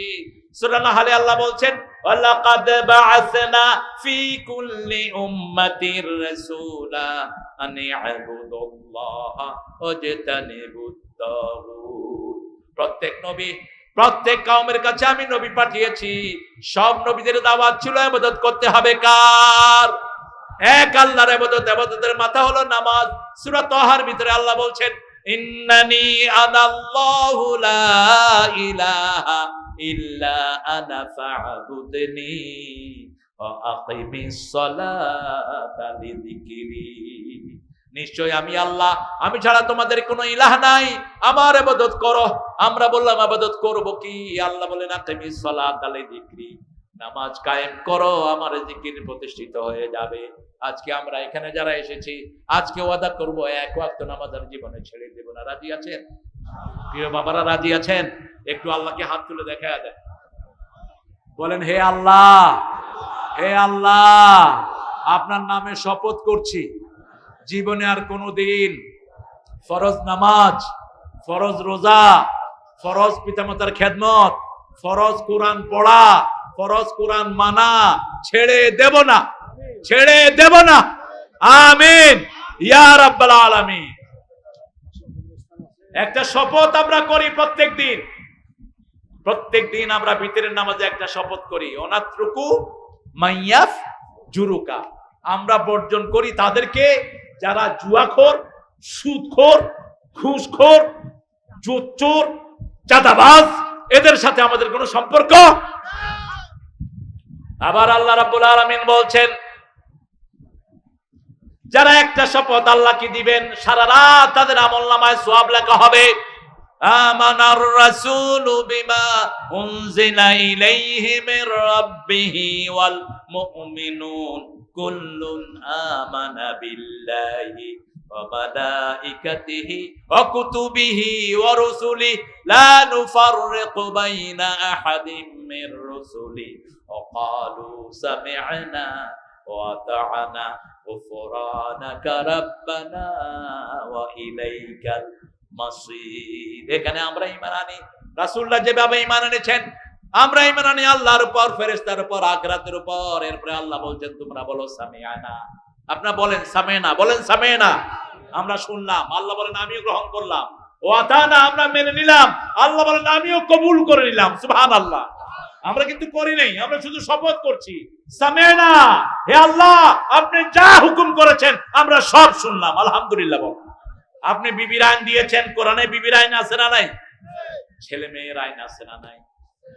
সূরা নাহলে আল্লাহ বলছেন, ওয়ালাকাদ বাআসনা ফি কুল্লি উম্মাতির রাসূলা আন ইবুদুল্লাহা ওয়াজতানিবুত তাগুত। প্রত্যেক নবী, প্রত্যেক কওমের কাছে আমি নবী পাঠিয়েছি। সব নবীদের দাওয়াত ছিল ইবাদত করতে হবে কার? এক আল্লাহর ইবাদত। ইবাদতের মাথা হলো নামাজ। সূরা তাহার ভিতরে আল্লাহ বলছেন, ইন্নানি আনাল্লাহু লা ইলাহা ইল্লা আনা ফা'বুদনি ওয়া আকিমিস সালাতা লিযিকরি। নিশ্চয় আমি আল্লাহ, আমি ছাড়া তোমাদের কোনো ইলাহ নাই, আমার ইবাদত করো। আমরা বললাম ইবাদত করব কি? আল্লাহ বলেন, আকিমিস সালাতা লিযিকরি, নামাজ কায়েম করো, আমার জিকির প্রতিষ্ঠিত হয়ে যাবে। আজকে আমরা এখানে যারা এসেছি, আজকে ওয়াদা করব এক ওয়াক্ত নামাজ আর জীবনে ছেড়ে দেব না। রাজি আছেন? প্রিয় বাবারা রাজি আছেন? একটু আল্লাহকে হাত তুলে দেখা দেয়, বলেন, হে আল্লাহ, হে আল্লাহ, আপনার নামে শপথ করছি, জীবনে আর কোনোদিন ফরজ নামাজ, ফরজ রোজা, ফরজ পিতামাতার খেদমত, ফরজ কোরআন পড়া, ফরজ কোরআন মানা ছেড়ে দেব না, ছেড়ে দেব না। আমিন ইয়া রাব্বাল আলামিন। একটা শপথ আমরা করি প্রত্যেক দিন আমরা ভিতরের নামাজে একটা শপথ করি, অনাত্রুকু মাইয়াফ জুরুকা। আমরা বর্জন করি তাদেরকে যারা জুয়াখোর, সুদখোর, ঘুষখোর, চোর, চাঁদাবাজ, এদের সাথে আমাদের কোনো সম্পর্ক। আবার আল্লাহ রাব্বুল আলামিন বলছেন, যারা একটা শপথ আল্লাহকে দিবেন, সারা রাত তাদের আমলনামায় সওয়াব লেখা হবে। আমানার রাসূলু বিমা উনজিলা ইলাইহি মির রাব্বিহি ওয়াল মুমিনুন কুল্লুন আমানা বিল্লাহি ওয়া মালাইকাতিহি ওয়া কুতুবিহি ওয়া রুসুলিহি লা নুফাররিকু বাইনা আহাদিম মির রুসুলি ওয়া ক্বালু সামি'না ওয়া আতা'না গুফরানাকা রাব্বানা ওয়া ইলাইকাল মাসির। এখানে আমরা ঈমান আনি, রাসূলুল্লাহ যেভাবে ঈমান এনেছেন আমরা ঈমান আনি আল্লাহর উপর, ফেরেশতার উপর, আখিরাতের উপর। এরপরে আল্লাহ বলছেন তোমরা বলো সামি'না, আপনারা বলেন সামি'না, বলেন সামি'না, আমরা শুনলাম। আল্লাহ বলেন আমিও গ্রহণ করলাম। ওয়া আতা'না, আমরা মেনে নিলাম। আল্লাহ বলেন আমিও কবুল করে নিলাম। সুবহানাল্লাহ। আমরা কিন্তু করি নাই, আমরা শুধু শপথ করছি সামি'না, হে আল্লাহ আপনি যা হুকুম করেছেন আমরা সব শুনলাম, আলহামদুলিল্লাহ। বল, আপনি বিবির আইন দিয়েছেন, কোরআনে বিবির আইন আছে না নাই? ছেলে মেয়ের আইন আছে না নাই?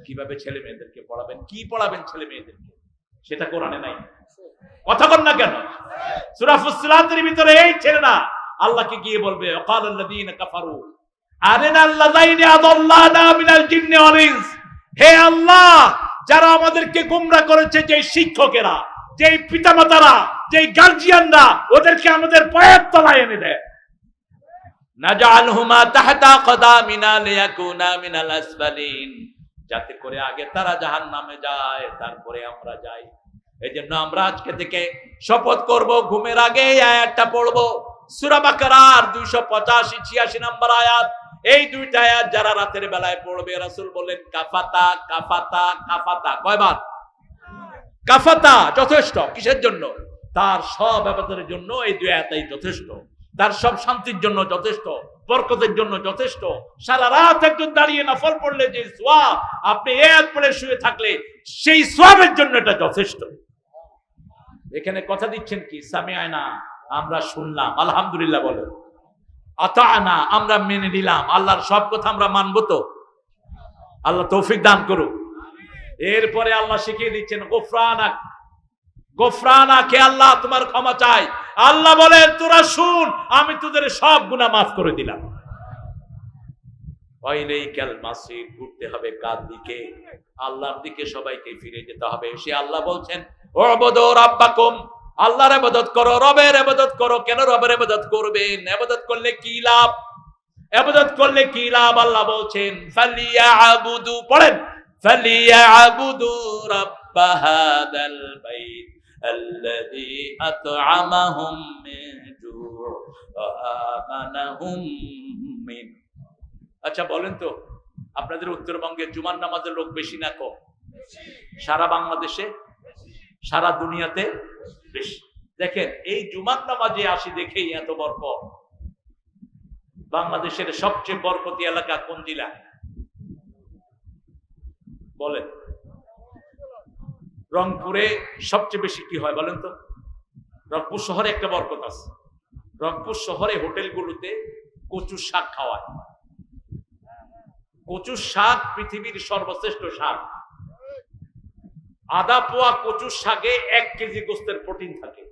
কিভাবে ছেলে মেয়েদেরকে পড়াবেন, কি পড়াবেন ছেলে মেয়েদেরকে, সেটা কোরআনে নাই। কথা বল না কেন? সূরা ফুসসিলাতের ভিতরে এই ছেলেরা আল্লাহকে গিয়ে বলবে ওয়াকালাল্লাযীনা কাফারু আরিনাল্লাযাইনি আদাল্লানা মিনাল জিন্নি ওয়াল ইনস, হে আল্লাহ যারা আমাদেরকে গোমরাহ করেছে, যে শিক্ষকেরা, যে পিতামাতারা, যে গার্জিয়ানরা, ওদেরকে আমাদের পায়ের তলায় এনে দেয়। নাজআলহুমা তাহতা কদামিনা লিয়াকুনা মিনাল আসফালিন, যাতে করে আগে তারা জাহান্নামে যায় তারপরে আমরা যাই। এজন্য আমরা আজকে থেকে শপথ করব, ঘুমের আগে এই আয়াতটা পড়ব, সূরা বাকারার 285-86 নম্বর আয়াত। এই দুইটা আয়াত যারা রাতের বেলায় পড়বে, রাসূল বলেন কাফাতা কাফাতা কাফাতা। কয়বার? কাফাতা, যথেষ্ট। কিসের জন্য? তার সব ইবাদতের জন্য এই দুই আয়াতই যথেষ্ট, তার সব শান্তির জন্য যথেষ্ট, বরকতের জন্য যথেষ্ট। সারা রাত একজন দাঁড়িয়ে নফল পড়লে যে সওয়াব, আপনি এই আয়াত পড়ে শুয়ে থাকলে সেই সওয়াবের জন্য এটা যথেষ্ট। এখানে কথা দিচ্ছেন কি? সামি'না, আমরা শুনলাম, আলহামদুলিল্লাহ বলেন। আতা'না, আমরা মেনে নিলাম। আল্লাহর সব কথা আমরা মানব তো? আল্লাহ তৌফিক দান করুক। এরপরে আল্লাহ শিখিয়ে দিচ্ছেন গুফরানাক, গুফরানাকে, আল্লাহ তোমার ক্ষমা চাই। আল্লাহ বলেন তোরা শুন, আমি তোদের সব গুনাহ মাফ করে দিলাম। ওয়া ইলাইকাল মাসির, ঘুরতে হবে কার দিকে? আল্লাহর দিকে সবাইকে ফিরে যেতে হবে। সে আল্লাহ বলছেন উবুদু রাব্বাকুম, আল্লাহর ইবাদত করো, রবের ইবাদত করো। কেন রবের ইবাদত করবেন? ইবাদত করলে কি লাভ? ইবাদত করলে কি লাভ? আল্লাহ বলছেন ফালিয়াবুদু, পড়েন ফালিয়াবুদু রাব্ব হাদাল বাইত আল্লাযী আত'আমাহুম মিন জু' ওয়া আমানাহুম মিন। আচ্ছা বলেন তো, আপনাদের উত্তরবঙ্গে জুমার নামাজের লোক বেশি না কম? সারা বাংলাদেশে, সারা দুনিয়াতে বেশি। দেখেন এই জুমার নামাজে আসি দেখেই এত বরকত। বাংলাদেশের সবচেয়ে বরকতি এলাকা কোন জেলা বলেন? রংপুরে সবচেয়ে বেশি কি হয় বলেন তো? রংপুর শহরে একটা বরকত আছে। রংপুর শহরে হোটেলগুলোতে কচুর শাক খাওয়ায়। কচুর শাক পৃথিবীর সর্বশ্রেষ্ঠ শাক। আধা পোয়া কচুর শাকে 1 কেজি গোস্তের প্রোটিন থাকে।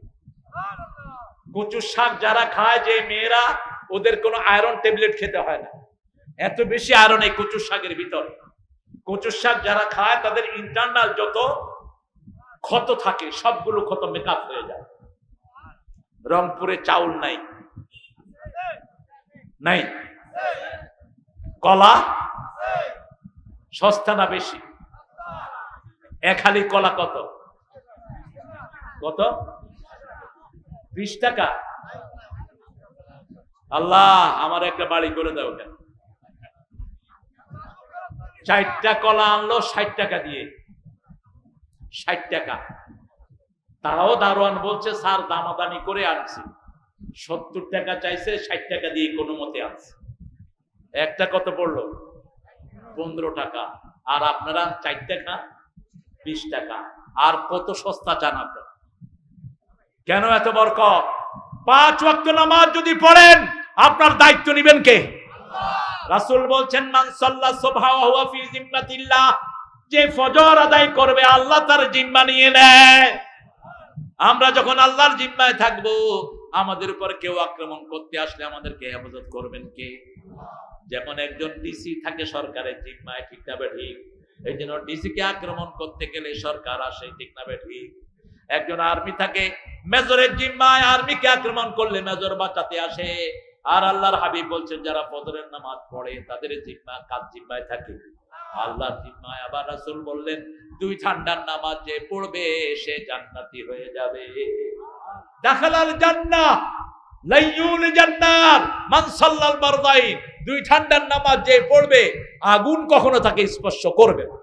কচুর শাক যারা খায়, যে মেয়েরা, ওদের কোনো আয়রন ট্যাবলেট খেতে হয় না, এত বেশি আয়রন এই কচুর শাকের ভিতরে। কচুর শাক যারা খায় তাদের ইন্টারনাল যত ক্ষত থাকে সবগুলো ক্ষত মেকআপ হয়ে যায়। রংপুরে চাউল নাই, নাই। কলা সস্তা না বেশি? এক হালি কলা কত? কত? 20 টাকা। আল্লাহ আমার একটা বাড়ি করে দাও। কেন 4টা কলা আনলো 60 টাকা দিয়ে, 60 টাকা। তারাও দারোয়ান বলছে স্যার দামাদামি করে আনছি। 70 টাকা চাইছে, 60 টাকা দিয়ে কোনো মতে আনছে। একটা কত পড়লো? 15 টাকা। আর আপনারা 4 টাকা, 20 টাকা। আর কত সস্তা চান আপনারা? কেন এত বরকত? 5 ওয়াক্ত নামাজ যদি পড়েন, আপনার দায়িত্ব নেবেন কে? রাসূল বলছেন মান সাল্লা সুবহা ওয়া হুয়া ফি জিম্মাতিল্লাহ, যে ফজর আদায় করবে আল্লাহ তার জিম্মা নিয়ে নেয়। আমরা যখন আল্লাহর জিম্মায় থাকবো, আমাদের উপর কেউ আক্রমণ করতে আসলে আমাদেরকে হেফাজত করবেন কে? যেমন একজন ডিসি থাকে সরকারের জিম্মায়, ঠিক না ঠিক? এই জন্য ডিসি কে আক্রমণ করতে গেলে সরকার আসে, ঠিক না ঠিক? একজন আর্মি থাকে, মেজরের জিম্মায় আর্মিকে আক্রমণ করলে মেজর বাঁচাতে আসে। আর আল্লাহর হাবিব বলছেন যারা ফজরের নামাজ পড়ে তাদের জিম্মা কার জিম্মায় থাকে? আল্লাহর জিম্মায়। আবার রাসূল বললেন 2 ঠান্ডার নামাজ যে পড়বে সে জান্নাতি হয়ে যাবে। দাখালাল জান্নাহ লাইয়ুল জান্নাত মান সাল্লাল বারদাইন। 2 ঠান্ডার নামাজ যে পড়বে আগুন কখনো তাকে স্পর্শ করবে না।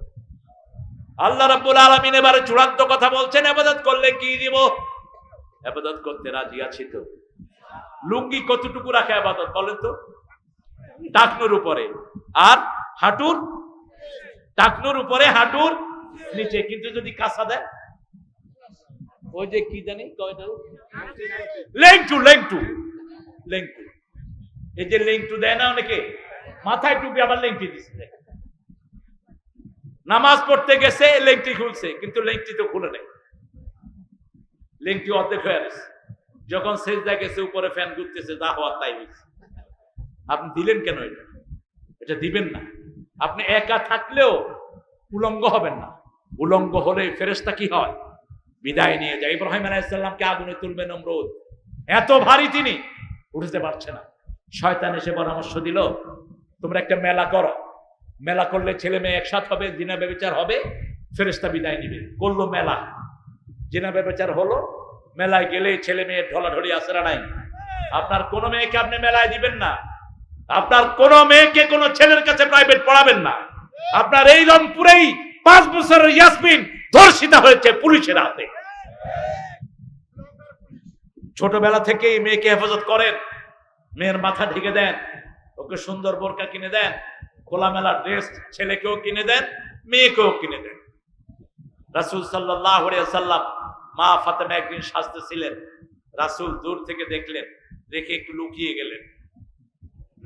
আল্লাহ রাব্বুল আলামিন এবারে চূড়ান্ত কথা বলছেন, ইবাদত করলে কি দিব? ইবাদত করতে রাজি আছি তো? লুঙ্গি কতটুকু রাখে ইবাদত বলেন তো? টাকনুর উপরে আর হাঁটুর, টাকনুর উপরে হাঁটুর নিচে। কিন্তু যদি কাঁচা দেয়, ওই যে কি জানি লেংটু, লেংটু, লেংটু, এই যে লেংটু দেয় না অনেকে, মাথায় টুপি আবার লেংটি দিচ্ছে। নামাজ পড়তে গেছে লেংটি খুলছে, কিন্তু লেংটি তো খুলে নেই, লেংটি অর্ধেক হয়ে গেছে। যখন সেজদায় গেছে উপরে ফ্যান ঘুরতেছে, যা হওয়ার তাই হয়েছে। আপনি দিলেন কেন? এটা দিবেন না। আপনি একা থাকলেও উলঙ্গ হবেন না। উলঙ্গ হলে ফেরেশতা কি হয়? বিদায় নিয়ে যায়। ইব্রাহিম আলাইহিস সালামকে আগুনে তুলবে নমরুদ, এত ভারী তিনি উঠতে পারছে না। শয়তান এসে পরামর্শ দিল তোমরা একটা মেলা করো, মেলা করলে ছেলে মেয়ে একসাথ হবে, জিনা ব্যভিচার হবে, ফেরেশতা বিদায় নিবে। করলো মেলা, জিনা ব্যভিচার হলো। মেলায় গেলে ছেলে মেয়ের ঢলাঢলি আছে না নাই? আপনার কোন মেয়েকে আপনি মেলায় দিবেন না। আপনার কোন মেয়েকে কোন ছেলের কাছে প্রাইভেট পড়াবেন না। আপনার এই রংপুরেই 5 বছরের ইয়াসমিন ধর্ষিতা হয়েছে পুলিশের হাতে। ছোটবেলা থেকেই মেয়েকে হেফাজত করেন, মেয়ের মাথা ঢেকে দেন, ওকে সুন্দর বোরকা কিনে দেন, খোলামেলা ড্রেস ছেলেকেও কিনে দেন, মেয়েকেও কিনে দেন। রাসূল সাল্লাল্লাহু আলাইহি ওয়াসাল্লাম মা ফাতেমা একদিন সাজতেছিলেন, রাসূল দূর থেকে দেখলেন, দেখে একটু লুকিয়ে গেলেন।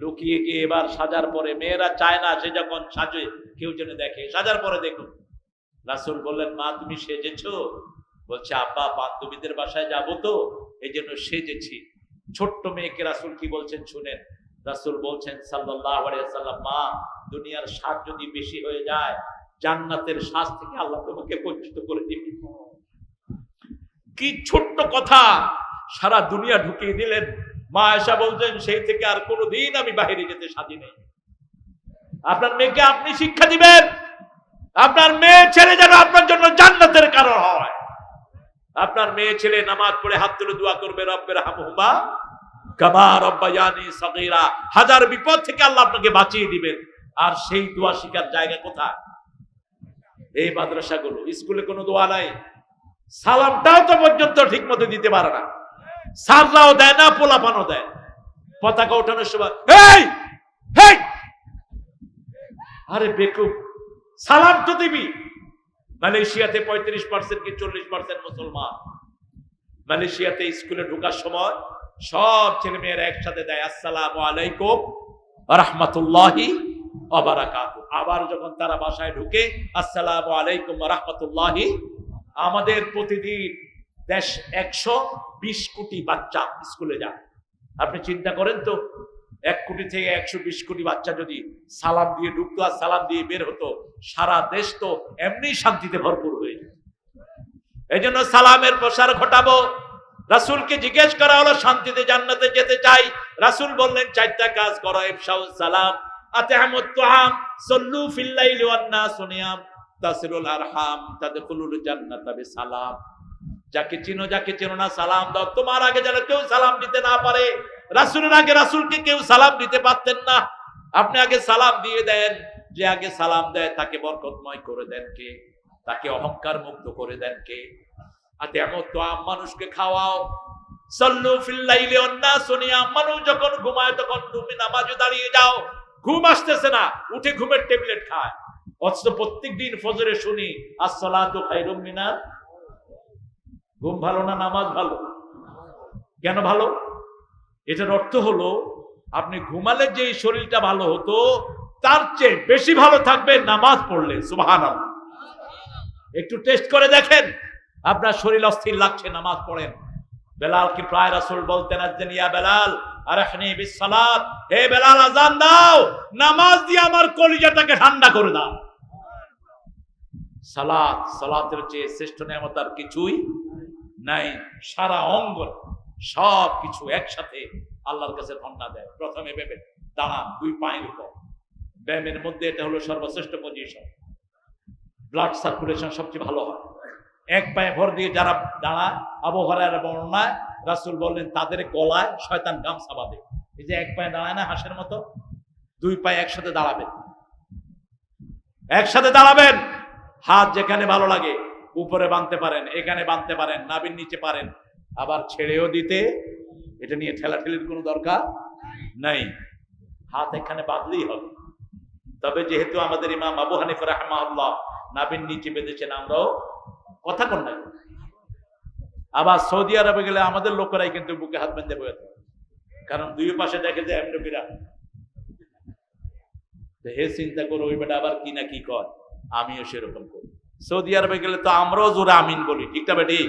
লুকিয়ে গিয়ে এবার সাজার পরে, মেয়েরা চায় না সে যখন সাজে কেউ যেন দেখে, সাজার পরে দেখুন। রাসূল বললেন মা তুমি সেজেছো? বলছে আব্বা বান্ধবীদের বাসায় যাবো তো এই জন্য সেজেছি। ছোট্ট মেয়েকে রাসূল কি বলছেন শুনেন। রাসূল বলছেন সাল্লাল্লাহু আলাইহি ওয়াসাল্লাম মা দুনিয়ার স্বাদ যদি বেশি হয়ে যায় জান্নাতের স্বাদ থেকে আল্লাহ তোমাকে বঞ্চিত করে দিবে। কি ছোট্ট কথা, সারা দুনিয়া ঢুকিয়ে দিলেন। মা আয়েশা বলছেন সেই থেকে আর কোনোদিন আমি বাইরে যেতে সাজি নেই। আপনার মেয়েকে আপনি শিক্ষা দিবেন, আপনার মেয়ে ছেলে যেন আপনার জন্য জান্নাতের কারণ হয়। আপনার মেয়ে ছেলে নামাজ পড়ে হাত তুলে দোয়া করবে রব্বির হামহুমা কামা রাব্বায়ানি সগীরা। হাজার বিপদ থেকে আল্লাহ আপনাকে বাঁচিয়ে দিবেন। আর সেই দোয়া শিখার জায়গা কোথায়? এই মাদ্রাসাগুলো। স্কুলে কোনো দোয়া নাই, সালামটাও তো পর্যন্ত ঠিক মতো দিতে পারে না। সাররাও দেয় না, পোলাপানও দেয়। পতাকা ওঠানোর সময় এই হেই, আরে বেকুব, সালাম তো দিবি। মালয়েশিয়াতে 35% কি 40% মুসলমান। মালয়েশিয়াতে স্কুলে ঢোকার সময় সব ছেলে মেয়েরা একসাথে দেয় আসসালামু আলাইকুম ওয়া রাহমাতুল্লাহি ওয়া বারাকাতুহু। আবার যখন তারা বাসায় ঢুকে আসসালামু আলাইকুম ওয়া রাহমাতুল্লাহি। আমাদের প্রতিদিন 120 কোটি বাচ্চা স্কুলে যায়। আপনি চিন্তা করেন তো, 1 কোটি থেকে 120 কোটি বাচ্চা যদি সালাম দিয়ে ঢুকতো আর সালাম দিয়ে বের হতো, সারা দেশ তো এমনি শান্তিতে ভরপুর হয়ে যেত। এই জন্য সালামের প্রসার ঘটাবো। রাসূলকে জিজ্ঞেস করা হলো শান্তিতে জান্নাতে যেতে চাই, রাসূল বললেন 4টা কাজ করো। ইফশাউস সালাম, আত'আমুত তুআম, সাল্লু ফিল লাইলি ওয়ান নাসু নিয়াম, তাসিলুল আরহাম, তাদখুলুল জান্নাতা বিসালাম। যাকে চিনো যাকে চেনো না সালাম দাও। তোমার আগে যেন কেউ সালাম দিতে না পারে। রাসূলের আগে রাসূলকে কেউ সালাম দিতে পারতেন না। আপনি আগে সালাম দিয়ে দেন। যে আগে সালাম দেয় তাকে বরকতময় করে দেন কে? তাকে অহংকার মুক্ত করে দেন কে? আত'আমুত তুআম, মানুষকে খাওয়াও। সাল্লু ফিল লাইলি ওয়ান নাসু নিয়াম, মানুষ যখন ঘুমায় তখন তুমি নামাজে দাঁড়িয়ে যাও। ঘুম আসতেছে না, উঠে ঘুমের ট্যাবলেট খায়। অথচ প্রত্যেকদিন ফজরে শুনি আসসালাতু খায়রুম মিনাল। ঘুম ভালো না নামাজ ভালো? কেন ভালো? এটার অর্থ হলো আপনি ঘুমালে যে শরীরটা ভালো হতো তার চেয়ে বেশি ভালো থাকবে নামাজ পড়লে। সুবহানাল্লাহ। একটু টেস্ট করে দেখেন, আপনার শরীর অস্থির লাগছে, নামাজ পড়েন। বেলালকে প্রায় রাসূল বলতেন আযান ইয়া বেলাল আরহনি বিসসালাত, হে বেলাল আযান দাও, নামাজ দিয়ে আমার কলিজাটাকে ঠান্ডা করে দাও। সালাত, সালাতের চেয়ে শ্রেষ্ঠ নিয়ামত আর কিছুই নাই, সারা অঙ্গ সব কিছু একসাথে আল্লাহর কাছে ধন্যা দেয়। প্রথমে ভেবে দাঁড়ান 2 পায়ের উপর। ব্যায়ামের মধ্যে এটা হলো সর্বশ্রেষ্ঠ পজিশন। ব্লাড সার্কুলেশন সবচেয়ে ভালো হয়। 1 পায়ে ভর দিয়ে যারা দাঁড়ায়, আবু হুরায়রা বর্ণনায় রাসূল বললেন তাদের গলায় শয়তান গামছা বাঁধে। এই যে 1 পায়ে দাঁড়ায় না হাঁসের মতো, 2 পায়ে একসাথে দাঁড়াবেন, একসাথে দাঁড়াবেন। হাত যেখানে ভালো লাগে উপরে বাঁধতে পারেন, এখানে বাঁধতে পারেন, নাভির নিচে পারেন, আবার ছেড়েও দিতে। এটা নিয়ে ঠেলাঠেলির কোনো দরকার নাই, হাত এখানে বাঁধলেই হবে। তবে যেহেতু আমাদের ইমাম আবু হানিফা রাহিমাহুল্লাহ নাভির নিচে বেঁধেছেন, আমরাও কথা কন না। আবার সৌদি আরবে গেলে আমাদের লোকেরাই কিন্তু বুকে হাত বেঁধে বয়ে থাকে, কারণ 2 পাশে দেখে যে এমনকিরা হে চিন্তা করো ওই বেটা আবার কি না কি কর। আমিও সেরকম করি। সৌদি আরবে গেলে তো আমরাও জোরে আমিন বলি, ঠিক না বেটি?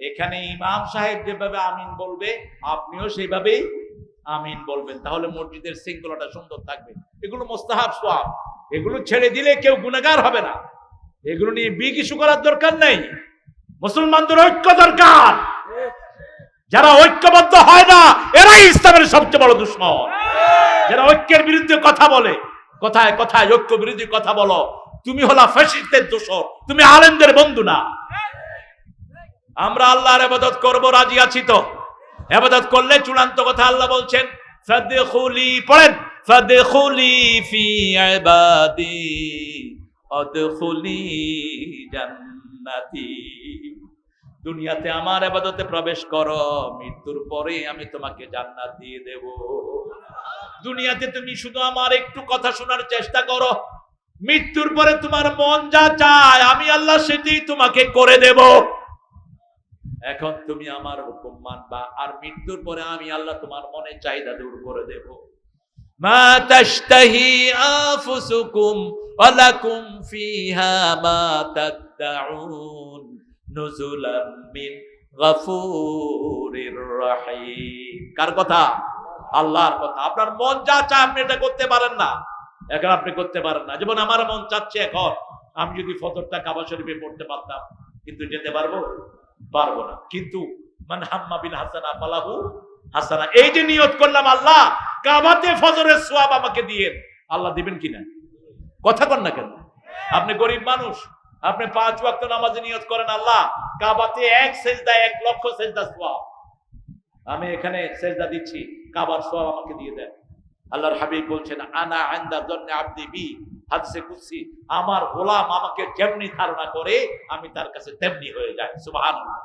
এখানে ইমাম সাহেব যেভাবে আমিন বলবে আপনিও সেইভাবেই আমিন বলবেন, তাহলে মসজিদের শৃঙ্খলাটা সুন্দর থাকবে। এগুলো মুস্তাহাব সওয়াব, এগুলো ছেড়ে দিলে কেউ গুনাহগার হবে না। এগুলো নিয়ে বিগ ইস্যু করার দরকার নেই। মুসলমানদের ঐক্য দরকার। যারা ঐক্যবদ্ধ হয় না এরাই ইসলামের সবচেয়ে বড় দুশমন। যারা ঐক্যের বিরুদ্ধে কথা বলে, কথায় কথায় ঐক্য বিরোধী কথা বলো, তুমি হলা ফ্যাসিস্টদের দোসর, তুমি আলেমদের বন্ধু না। আমরা আল্লাহর ইবাদত করব, রাজি আছি তো? ইবাদত করলে চূড়ান্ত কথা আল্লাহ বলছেন ফাদখুলি, পড়েন ফাদখুলি ফি ইবাদি আদখুলি জান্নাতি। দুনিয়াতে আমার ইবাদতে প্রবেশ করো, মৃত্যুর পরে আমি তোমাকে জান্নাত দিয়ে দেব। দুনিয়াতে তুমি শুধু আমার একটু কথা শোনার চেষ্টা করো, মৃত্যুর পরে তোমার মন যা চায় আমি আল্লাহ সেটাই তোমাকে করে দেব। এখন তুমি আমার হুকুম মানবা, আর মৃত্যুর পরে আমি আল্লাহ তোমার মনে চাহিদা দূর করে দেব। মা তাশতাহি আনফুসুকুম ওয়া লাকুম ফিহা মা তাদউন নুজুলাম মিন গফুরির রহিম। কার কথা? আল্লাহর কথা। আপনার মন যা চায় আপনি এটা করতে পারেন না, এখন আপনি করতে পারেন না। যেমন আমার মন চাচ্ছে এখন আমি যদি ফজরটা কাবা শরীফে পড়তে পারতাম, কিন্তু যেতে পারবো না। কিন্তু মান হাম্মা বিল হাসানা ফালাহু হাসানা, এই যে নিয়ত করলাম আল্লাহ কাবাতে ফজরের সওয়াব আমাকে দিয়েন, আল্লাহ দিবেন কিনা? কথা কন না কেন? আপনি গরিব মানুষ, আপনি 5 ওয়াক্ত নামাজে নিয়ত করেন আল্লাহ কাবাতে 1 সেজদা 1 লক্ষ সেজদা সওয়াব, আমি এখানে সেজদা দিচ্ছি, কাবার সওয়াব আমাকে দিয়ে দেন। আল্লাহর হাবিব বলছেন আনা ইনদা যন্নি আবদি বি, হাদিসে কুদসি, আমার গোলাম আমাকে যেমনি ধারণা করে আমি তার কাছে তেমনি হয়ে যাই। সুবহানাল্লাহ।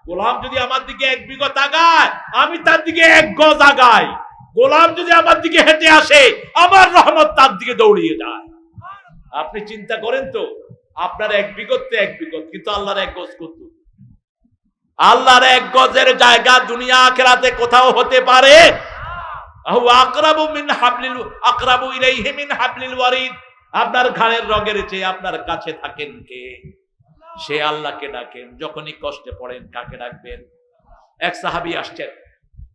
গোলাম যদি আমার দিকে 1 বিঘত আগায় আমি তার দিকে 1 গজ আগাই। গোলাম যদি আমার দিকে হেঁটে আসে আমার রহমত তার দিকে দৌড়িয়ে যায়। আপনি চিন্তা করেন তো, আপনার 1 বিঘত 1 বিঘত, কিন্তু আল্লাহর 1 গজ কত? আল্লাহর 1 গজের জায়গা দুনিয়া আখিরাতে কোথাও হতে পারে? আকরাবু মিন হাবলিল আকরাবু ইলাইহি মিন হাবলিল ওয়ারিদ। আপনার ঘাড়ের রগের চেয়ে আপনার কাছে থাকেন কে? সে আল্লাহকে ডাকেন। যখনই কষ্টে পড়েন কাকে ডাকবেন? এক সাহাবী আসছেন,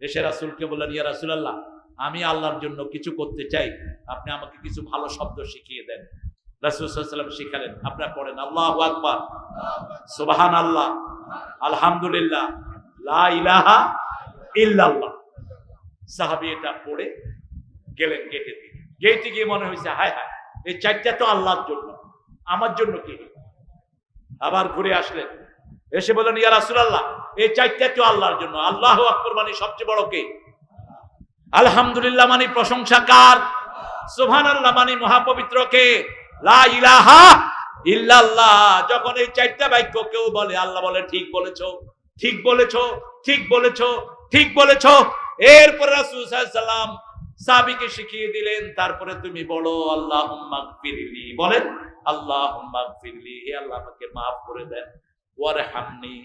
এসে রাসূলকে বললেন ইয়া রাসূলুল্লাহ, আমি আল্লাহর জন্য কিছু করতে চাই, আপনি আমাকে কিছু ভালো শব্দ শিখিয়ে দেন। রাসূল সাল্লাল্লাহু আলাইহি ওয়াসাল্লাম শিখালেন, আপনারা পড়েন আল্লাহু আকবার, সুবহানাল্লাহ, আলহামদুলিল্লাহ, লা ইলাহা ইল্লাল্লাহ। সাহাবী এটা পড়ে গেলেন গেটে দিয়ে। গেটে গিয়ে মনে হয়েছে হায় হায়, এই 4টা তো আল্লাহর জন্য, আমার জন্য কি? আবার ঘুরে আসলেন, এসে বললেন ইয়া রাসূলুল্লাহ, এই 4টা তো আল্লাহর জন্য। আল্লাহু আকবার মানে সবচেয়ে বড় কে? আলহামদুলিল্লাহ মানে প্রশংসা কার? সুবহানাল্লাহ মানে মহাপবিত্র কে? লা ইলাহা ইল্লাল্লাহ। যখন এই 4টা বাক্য কেউ বলে আল্লাহ বলে ঠিক বলেছো, ঠিক বলেছো, ঠিক বলেছো, ঠিক বলেছো। এরপর রাসূল সাল্লাল্লাহু আলাইহি ওয়াসাল্লাম সাহাবীকে শিখিয়ে দিলেন, তারপরে তুমি বলো আল্লাহুম্মা গফিরলি, বলেন আল্লাহুম্মা গফিরলি, হে আল্লাহ আমাকে maaf করে দেন, ওয়ারহামনি,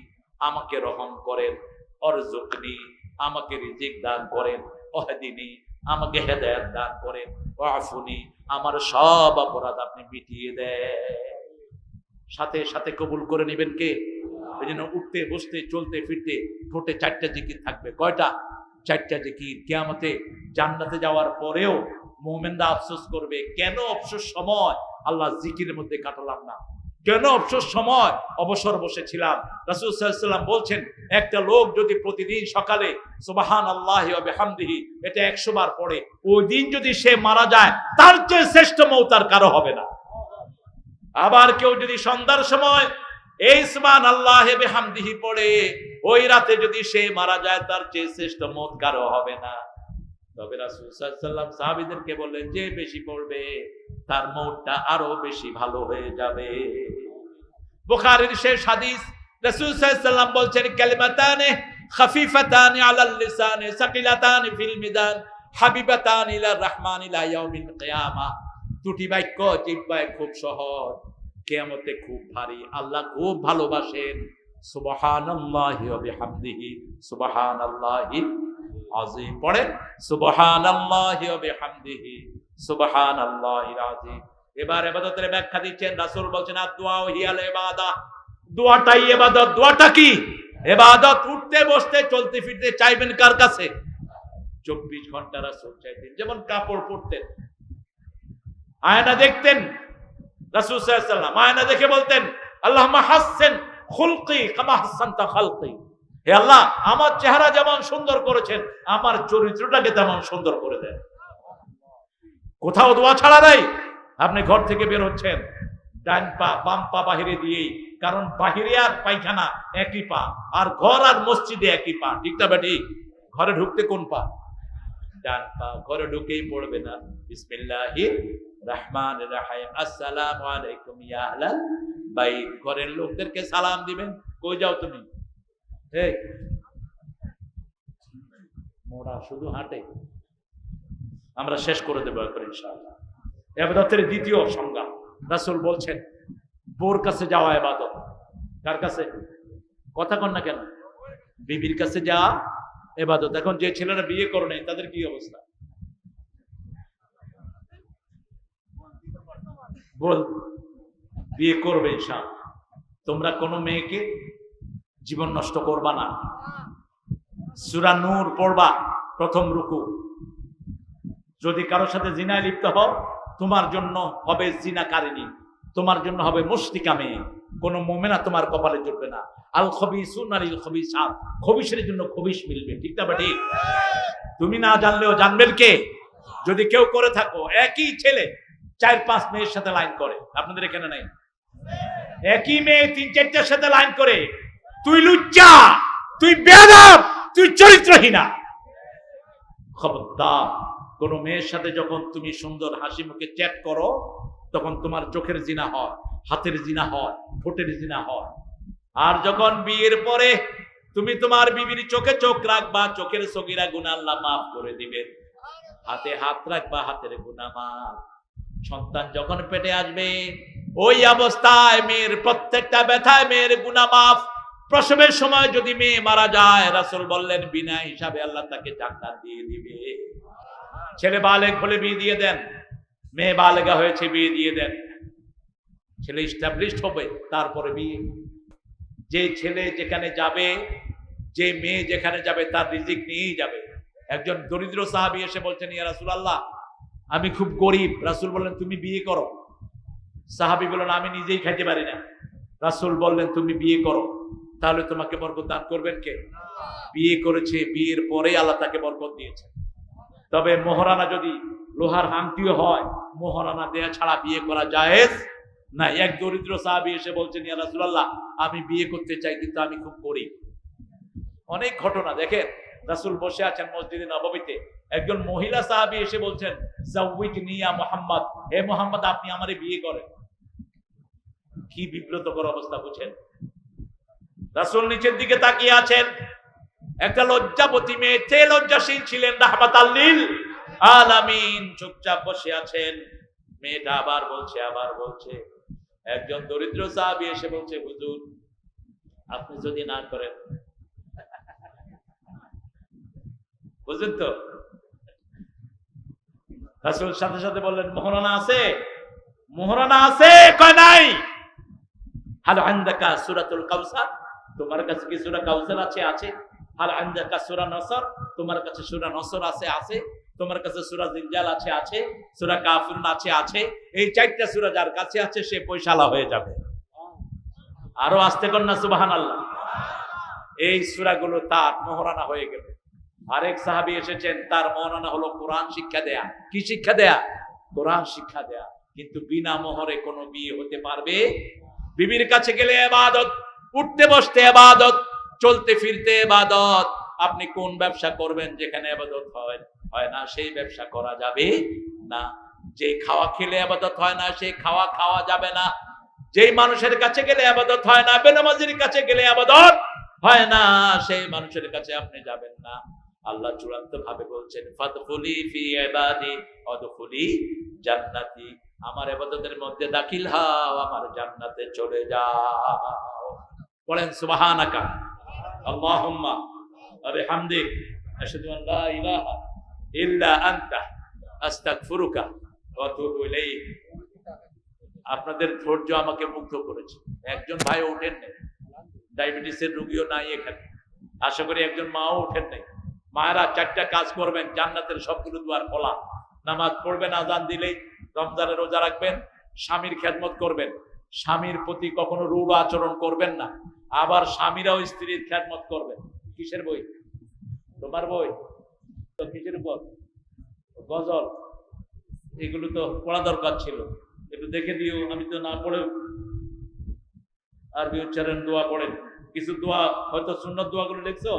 আমাকে রহম করেন, ওয়ারযুকনি, আমাকে রিজিক দান করেন, ওয়াহদিনি, আমাকে হেদায়েত দান করেন, ওয়াফুনি, আমার সব অপরাধ আপনি মিটিয়ে দেন। সাথে সাথে কবুল করে নেবেন কে? এইজন্য উঠতে বসতে চলতে ফিরতে ঠোঁটে 4টা জিকির থাকবে। কয়টা? 4টা জিকির। কিয়ামতে জান্নাতে যাওয়ার পরেও মুমিনরা আফসোস করবে, কেন অবসর সময় আল্লাহ জিকিরের মধ্যে কাটালাম না, কেন অবসর সময় অবসর বসেছিলাম। রাসূল সাল্লাল্লাহু আলাইহি ওয়াসাল্লাম বলছেন, একটা লোক যদি প্রতিদিন সকালে সুবহানাল্লাহি ওয়া বিহামদিহি এটা 100 বার পড়ে, ওই দিন যদি সে মারা যায় তার চেয়ে শ্রেষ্ঠ মওত আর কারো হবে না। আবার কেউ যদি সন্ধ্যার সময় এই সুবহানাল্লাহি ওয়া বিহামদিহি পড়ে, ওই রাতে যদি সে মারা যায় তার চেয়ে শ্রেষ্ঠ মওত কারো হবে না। তবে রাসূল সাল্লাল্লাহু আলাইহি ওয়াসাল্লাম সাহাবীদেরকে বললেন, যে বেশি পড়বে তার মওতটা আরো বেশি ভালো হয়ে যাবে। বুখারীর শেষ হাদিস, রাসূল সাল্লাল্লাহু আলাইহি ওয়াসাল্লাম বলছেন, কালিমাতানে খাফিফাতানি আলাল লিসানি সাকিলাতানি ফিল মিজান হাবিবাতানি ইলার রহমান ইলা ইয়াউমিল কিয়ামা। দুটি বাক্য জিহ্বায় খুব সহজ, কিয়ামতে খুব ভারী, আল্লাহ খুব ভালোবাসেন। সুবহানাল্লাহি ওয়া বিহামদিহি সুবহানাল্লাহি আযীম। পড়েন সুবহানাল্লাহি ওয়া বিহামদিহি সুবহানাল্লাহিল আযীম। এবার ইবাদতের ব্যাখ্যা দিচ্ছেন। রাসূল বলছেন, আদ-দুআ হিয়াল ইবাদা, দোয়াটাই ইবাদত। দোয়াটা কি? ইবাদত। উঠতে বসতে চলতে ফিরতে চাইবেন কার কাছে? 24 ঘন্টা রাসূল চাইতেন। যেমন কাপড় পরতেন, আয়না দেখতেন রাসূল সাল্লাল্লাহু আলাইহি ওয়াসাল্লাম, আয়না দেখে বলতেন, আল্লাহুম্মা হাসসিন খুলকি কামা হাসসানতা খালকি। হে আল্লাহ, আমার চেহারা যেমন সুন্দর করেছেন আমার চরিত্রটাকে তেমন সুন্দর করে দেন। কোথাও দোয়া ছাড়া নাই। আপনি ঘর থেকে বের হচ্ছেন, ডান পা বাম পা বাহিরে দিয়েই, কারণ বাহিরে আর পায়খানা একই পা, আর ঘর আর মসজিদে একই পা, ঠিক না বেটি? ঘরে ঢুকতে কোন পা? ডান পা। ঘরে ঢুকেই পড়বে না বিসমিল্লাহির রহমানির রহিম, আসসালামু আলাইকুম ইয়া আহলাল বাইত। ঘরের লোকদেরকে সালাম দিবেন। কই যাও তুমি? এই মোরা শুধু হাঁটে। আমরা শেষ করে দেবো এখন ইনশাআল্লাহ। ইবাদতের দ্বিতীয় সংজ্ঞা, রাসূল বলছেন, বোর কাছে যাওয়া ইবাদত। কার কাছে? কথা কন না কেন? বিবির কাছে যাওয়া ইবাদত। এখন যে ছেলেরা বিয়ে করে নাই তাদের কি অবস্থা? বল, বিয়ে করবে ইনশাআল্লাহ। তোমরা কোনো মেয়েকে জীবন নষ্ট করবা না। সূরা নূর পড়বা, প্রথম রুকু। যদি কারোর সাথে জিনায় লিপ্ত হও, তোমার জন্য হবে জিনাকারিনী, তোমার জন্য হবে মুশরিকা মেয়ে। কোন মুমিনা তোমার কপালে জুটবে না। আল খবিসুনা লিল খবিসাত, খবিসের জন্য খবিস মিলবে, ঠিক না বেটি? তুমি না জানলেও জানবেন কে? যদি কেউ করে থাকো, একই ছেলে 4-5 মেয়ের সাথে লাইন করে, আপনাদের এখানে নাই? একই মেয়ে 3-4টার সাথে লাইন করে, তুই লুচ্চা, তুই বেয়াদব, তুই চরিত্রহীনা। খবরদার। কোন মেয়ের সাথে যখন তুমি সুন্দর হাসি মুখে চ্যাট করো, তখন তোমার চোখের জিনা হয়, হাতের জিনা হয়, ঠোঁটের জিনা হয়। আর যখন বিয়ের পরে তুমি তোমার বিবির চোখে চোখ রাখবা, চোখের সগীরা গুনাহ আল্লাহ মাফ করে দিবেন। হাতে হাত রাখবা, হাতের গুনাহ মাফ। সন্তান যখন পেটে আসবে, ওই অবস্থায় মেয়ের প্রত্যেকটা ব্যথায় মেয়ের গুনাহ মাফ। প্রসবের সময় যদি মেয়ে মারা যায়, রাসূল বললেন বিনা হিসাবে আল্লাহ তাকে জান্নাত দিয়ে দিবে। ছেলে বালেগ হলে বিয়ে দিয়ে দেন, মেয়ে বালেগা হয়েছে বিয়ে দিয়ে দেন। ছেলে এস্টাবলিশড হবে, তারপরে বিয়ে। যে ছেলে যেখানে যাবে, যে মেয়ে যেখানে যাবে, তার রিজিক নিয়েই যাবে। একজন দরিদ্র সাহাবী এসে বলছেন, ইয়া রাসূলুল্লাহ, আমি খুব গরিব। রাসূল বললেন, তুমি বিয়ে করো। সাহাবী বললেন, আমি নিজেই খাইতে পারি না। রাসূল বললেন, তুমি বিয়ে করো, তাহলে তোমাকে বরকত দান করবেন কে? বিয়ে করেছে, বিয়ের পরে আল্লাহ তাকে বরকত দিয়েছে। তবে মোহরানা যদি লোহার আংটিও হয়, মোহরানা দেয়া ছাড়া বিয়ে করা জায়েজ না। এক দরিদ্র সাহাবী এসে বলছেন, ইয়া রাসূলুল্লাহ, আমি বিয়ে করতে চাই কিন্তু আমি খুব গরিব। অনেক ঘটনা দেখেন, রাসূল বসে আছেন মসজিদে নববীতে, একজন মহিলা সাহাবী এসে বলছেন, যাওয়িজনি ইয়া মুহাম্মদ, হে মুহাম্মদ আপনি আমারে বিয়ে করেন। কি বিব্রতকর অবস্থা বুঝেন। রাসূল নিচের দিকে তাকিয়ে আছেন, একটা লজ্জাবতী মেয়ে, তে লজ্জাশীল ছিলেন, রাহমাতাল লিল আলামিন, চুপচাপ বসে আছেন। মেয়েটা আবার বলছে। একজন দরিদ্র সাহাবী এসে বলছে, হুজুর আপনি যদি না করেন। বুঝলেন তো? রাসূল সাথে সাথে বললেন, মোহরানা আছে? মোহরানা আছে? কয় নাই। হাল আনদাকা সূরাতুল কাউসার, তোমার কাছে কি সূরা কাউসার আছে? আছে। হাল আনদাকা সূরা নসর, তোমার কাছে সূরা নসর আছে? আছে। তোমার কাছে সূরা জিলজাল আছে? আছে। সূরা কাফিরুন আছে? আছে। এই 4টা সূরা যার কাছে আছে সে পয়সালা হয়ে যাবে। আরো আস্তে কর না সুবহানাল্লাহ। এই সূরাগুলো তার মোহরানা হয়ে গেল। আরেক সাহাবী এসেছেন, তার মোহরানা হলো কোরআন শিক্ষা দেয়া। কি শিক্ষা দেয়া? কোরআন শিক্ষা দেয়া। কিন্তু বিনা মোহরে কোনো বিয়ে হতে পারবে? বিবির কাছে গেলে ইবাদত, উঠতে বসতে ইবাদত, চলতে ফিরতে ইবাদত। আপনি কোন ব্যবসা করবেন যেখানে ইবাদত হয় না, সেই ব্যবসা করা যাবে না। যে খাওয়া খেলে ইবাদত হয় না, সেই খাওয়া খাওয়া যাবে না। যেই মানুষের কাছে গেলে ইবাদত হয় না, বেনামাজির কাছে গেলে ইবাদত হয় না, সেই মানুষের কাছে আপনি যাবেন না। আল্লাহ চূড়ান্ত ভাবে বলছেন, ফাদখুলি ফি ইবাদি ওয়াদখুলি জান্নাতি। আমার ইবাদতের মধ্যে দাখিল হও, আমার জান্নাতে চলে যাও। বলেন সুবহানাকা আল্লাহুম্মা ওয়া বিহামদিক আশহাদু আন লা ইলাহা ইল্লা আনতা আস্তাগফিরুকা ওয়া আতুবু ইলাইক। আপনাদের ধৈর্য আমাকে মুগ্ধ করেছে। একজন ভাই ওঠেন নাই, ডায়াবেটিসের রোগীও নাই এখানে। আশা করি একজন মাও ওঠেন নাই। মায়েরা 4টা কাজ করবেন, জান্নাতের সবগুলো দুয়ার খোলা। নামাজ পড়বেন, আজান দিলেই, রমজানের রোজা রাখবেন, স্বামীর খেদমত করবেন, স্বামীর প্রতি কখনো রূঢ় আচরণ করবেন না। আবার স্বামীরাও স্ত্রীর খেদমত করবেন। কিসের বই? তোমার বই তো কিসের উপর? গজল। এগুলো তো পড়া দরকার ছিল, একটু দেখে দিও। আমি তো না পড়ে আরবি উচ্চারণ দোয়া পড়েন। কিছু দোয়া হয়তো সুন্নত দোয়াগুলো লিখছো।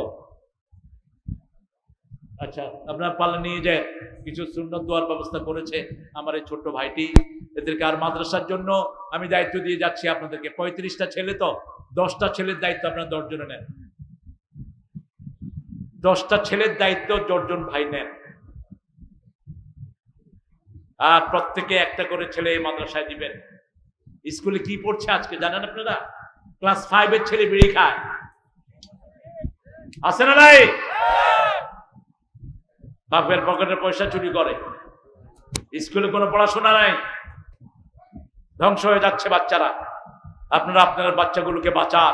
আচ্ছা, আপনার পাল্লা নিয়ে যায়। কিছু সুন্নত দোয়ার ব্যবস্থা করেছে আমার এই ছোট্ট ভাইটি। এদেরকে আর মাদ্রাসার জন্য আমি দায়িত্ব দিয়ে যাচ্ছি আপনাদেরকে। 35টা ছেলে তো, 10টা ছেলের দায়িত্ব আপনারা 10 জনে নেন। 10টা ছেলের দায়িত্ব 10 জন ভাই নেন। আর প্রত্যেকে একটা করে ছেলে এই মাদ্রাসায় দিবেন। স্কুলে কি পড়ছে আজকে জানেন আপনারা? ক্লাস 5 এর ছেলে বিড়ি খায়। আছে না নাই? বাপের পকেটের পয়সা চুরি করে। স্কুলে কোনো পড়াশোনা নাই, ধ্বংস হয়ে যাচ্ছে বাচ্চারা। আপনারা আপনার বাচ্চাগুলোকে বাঁচান,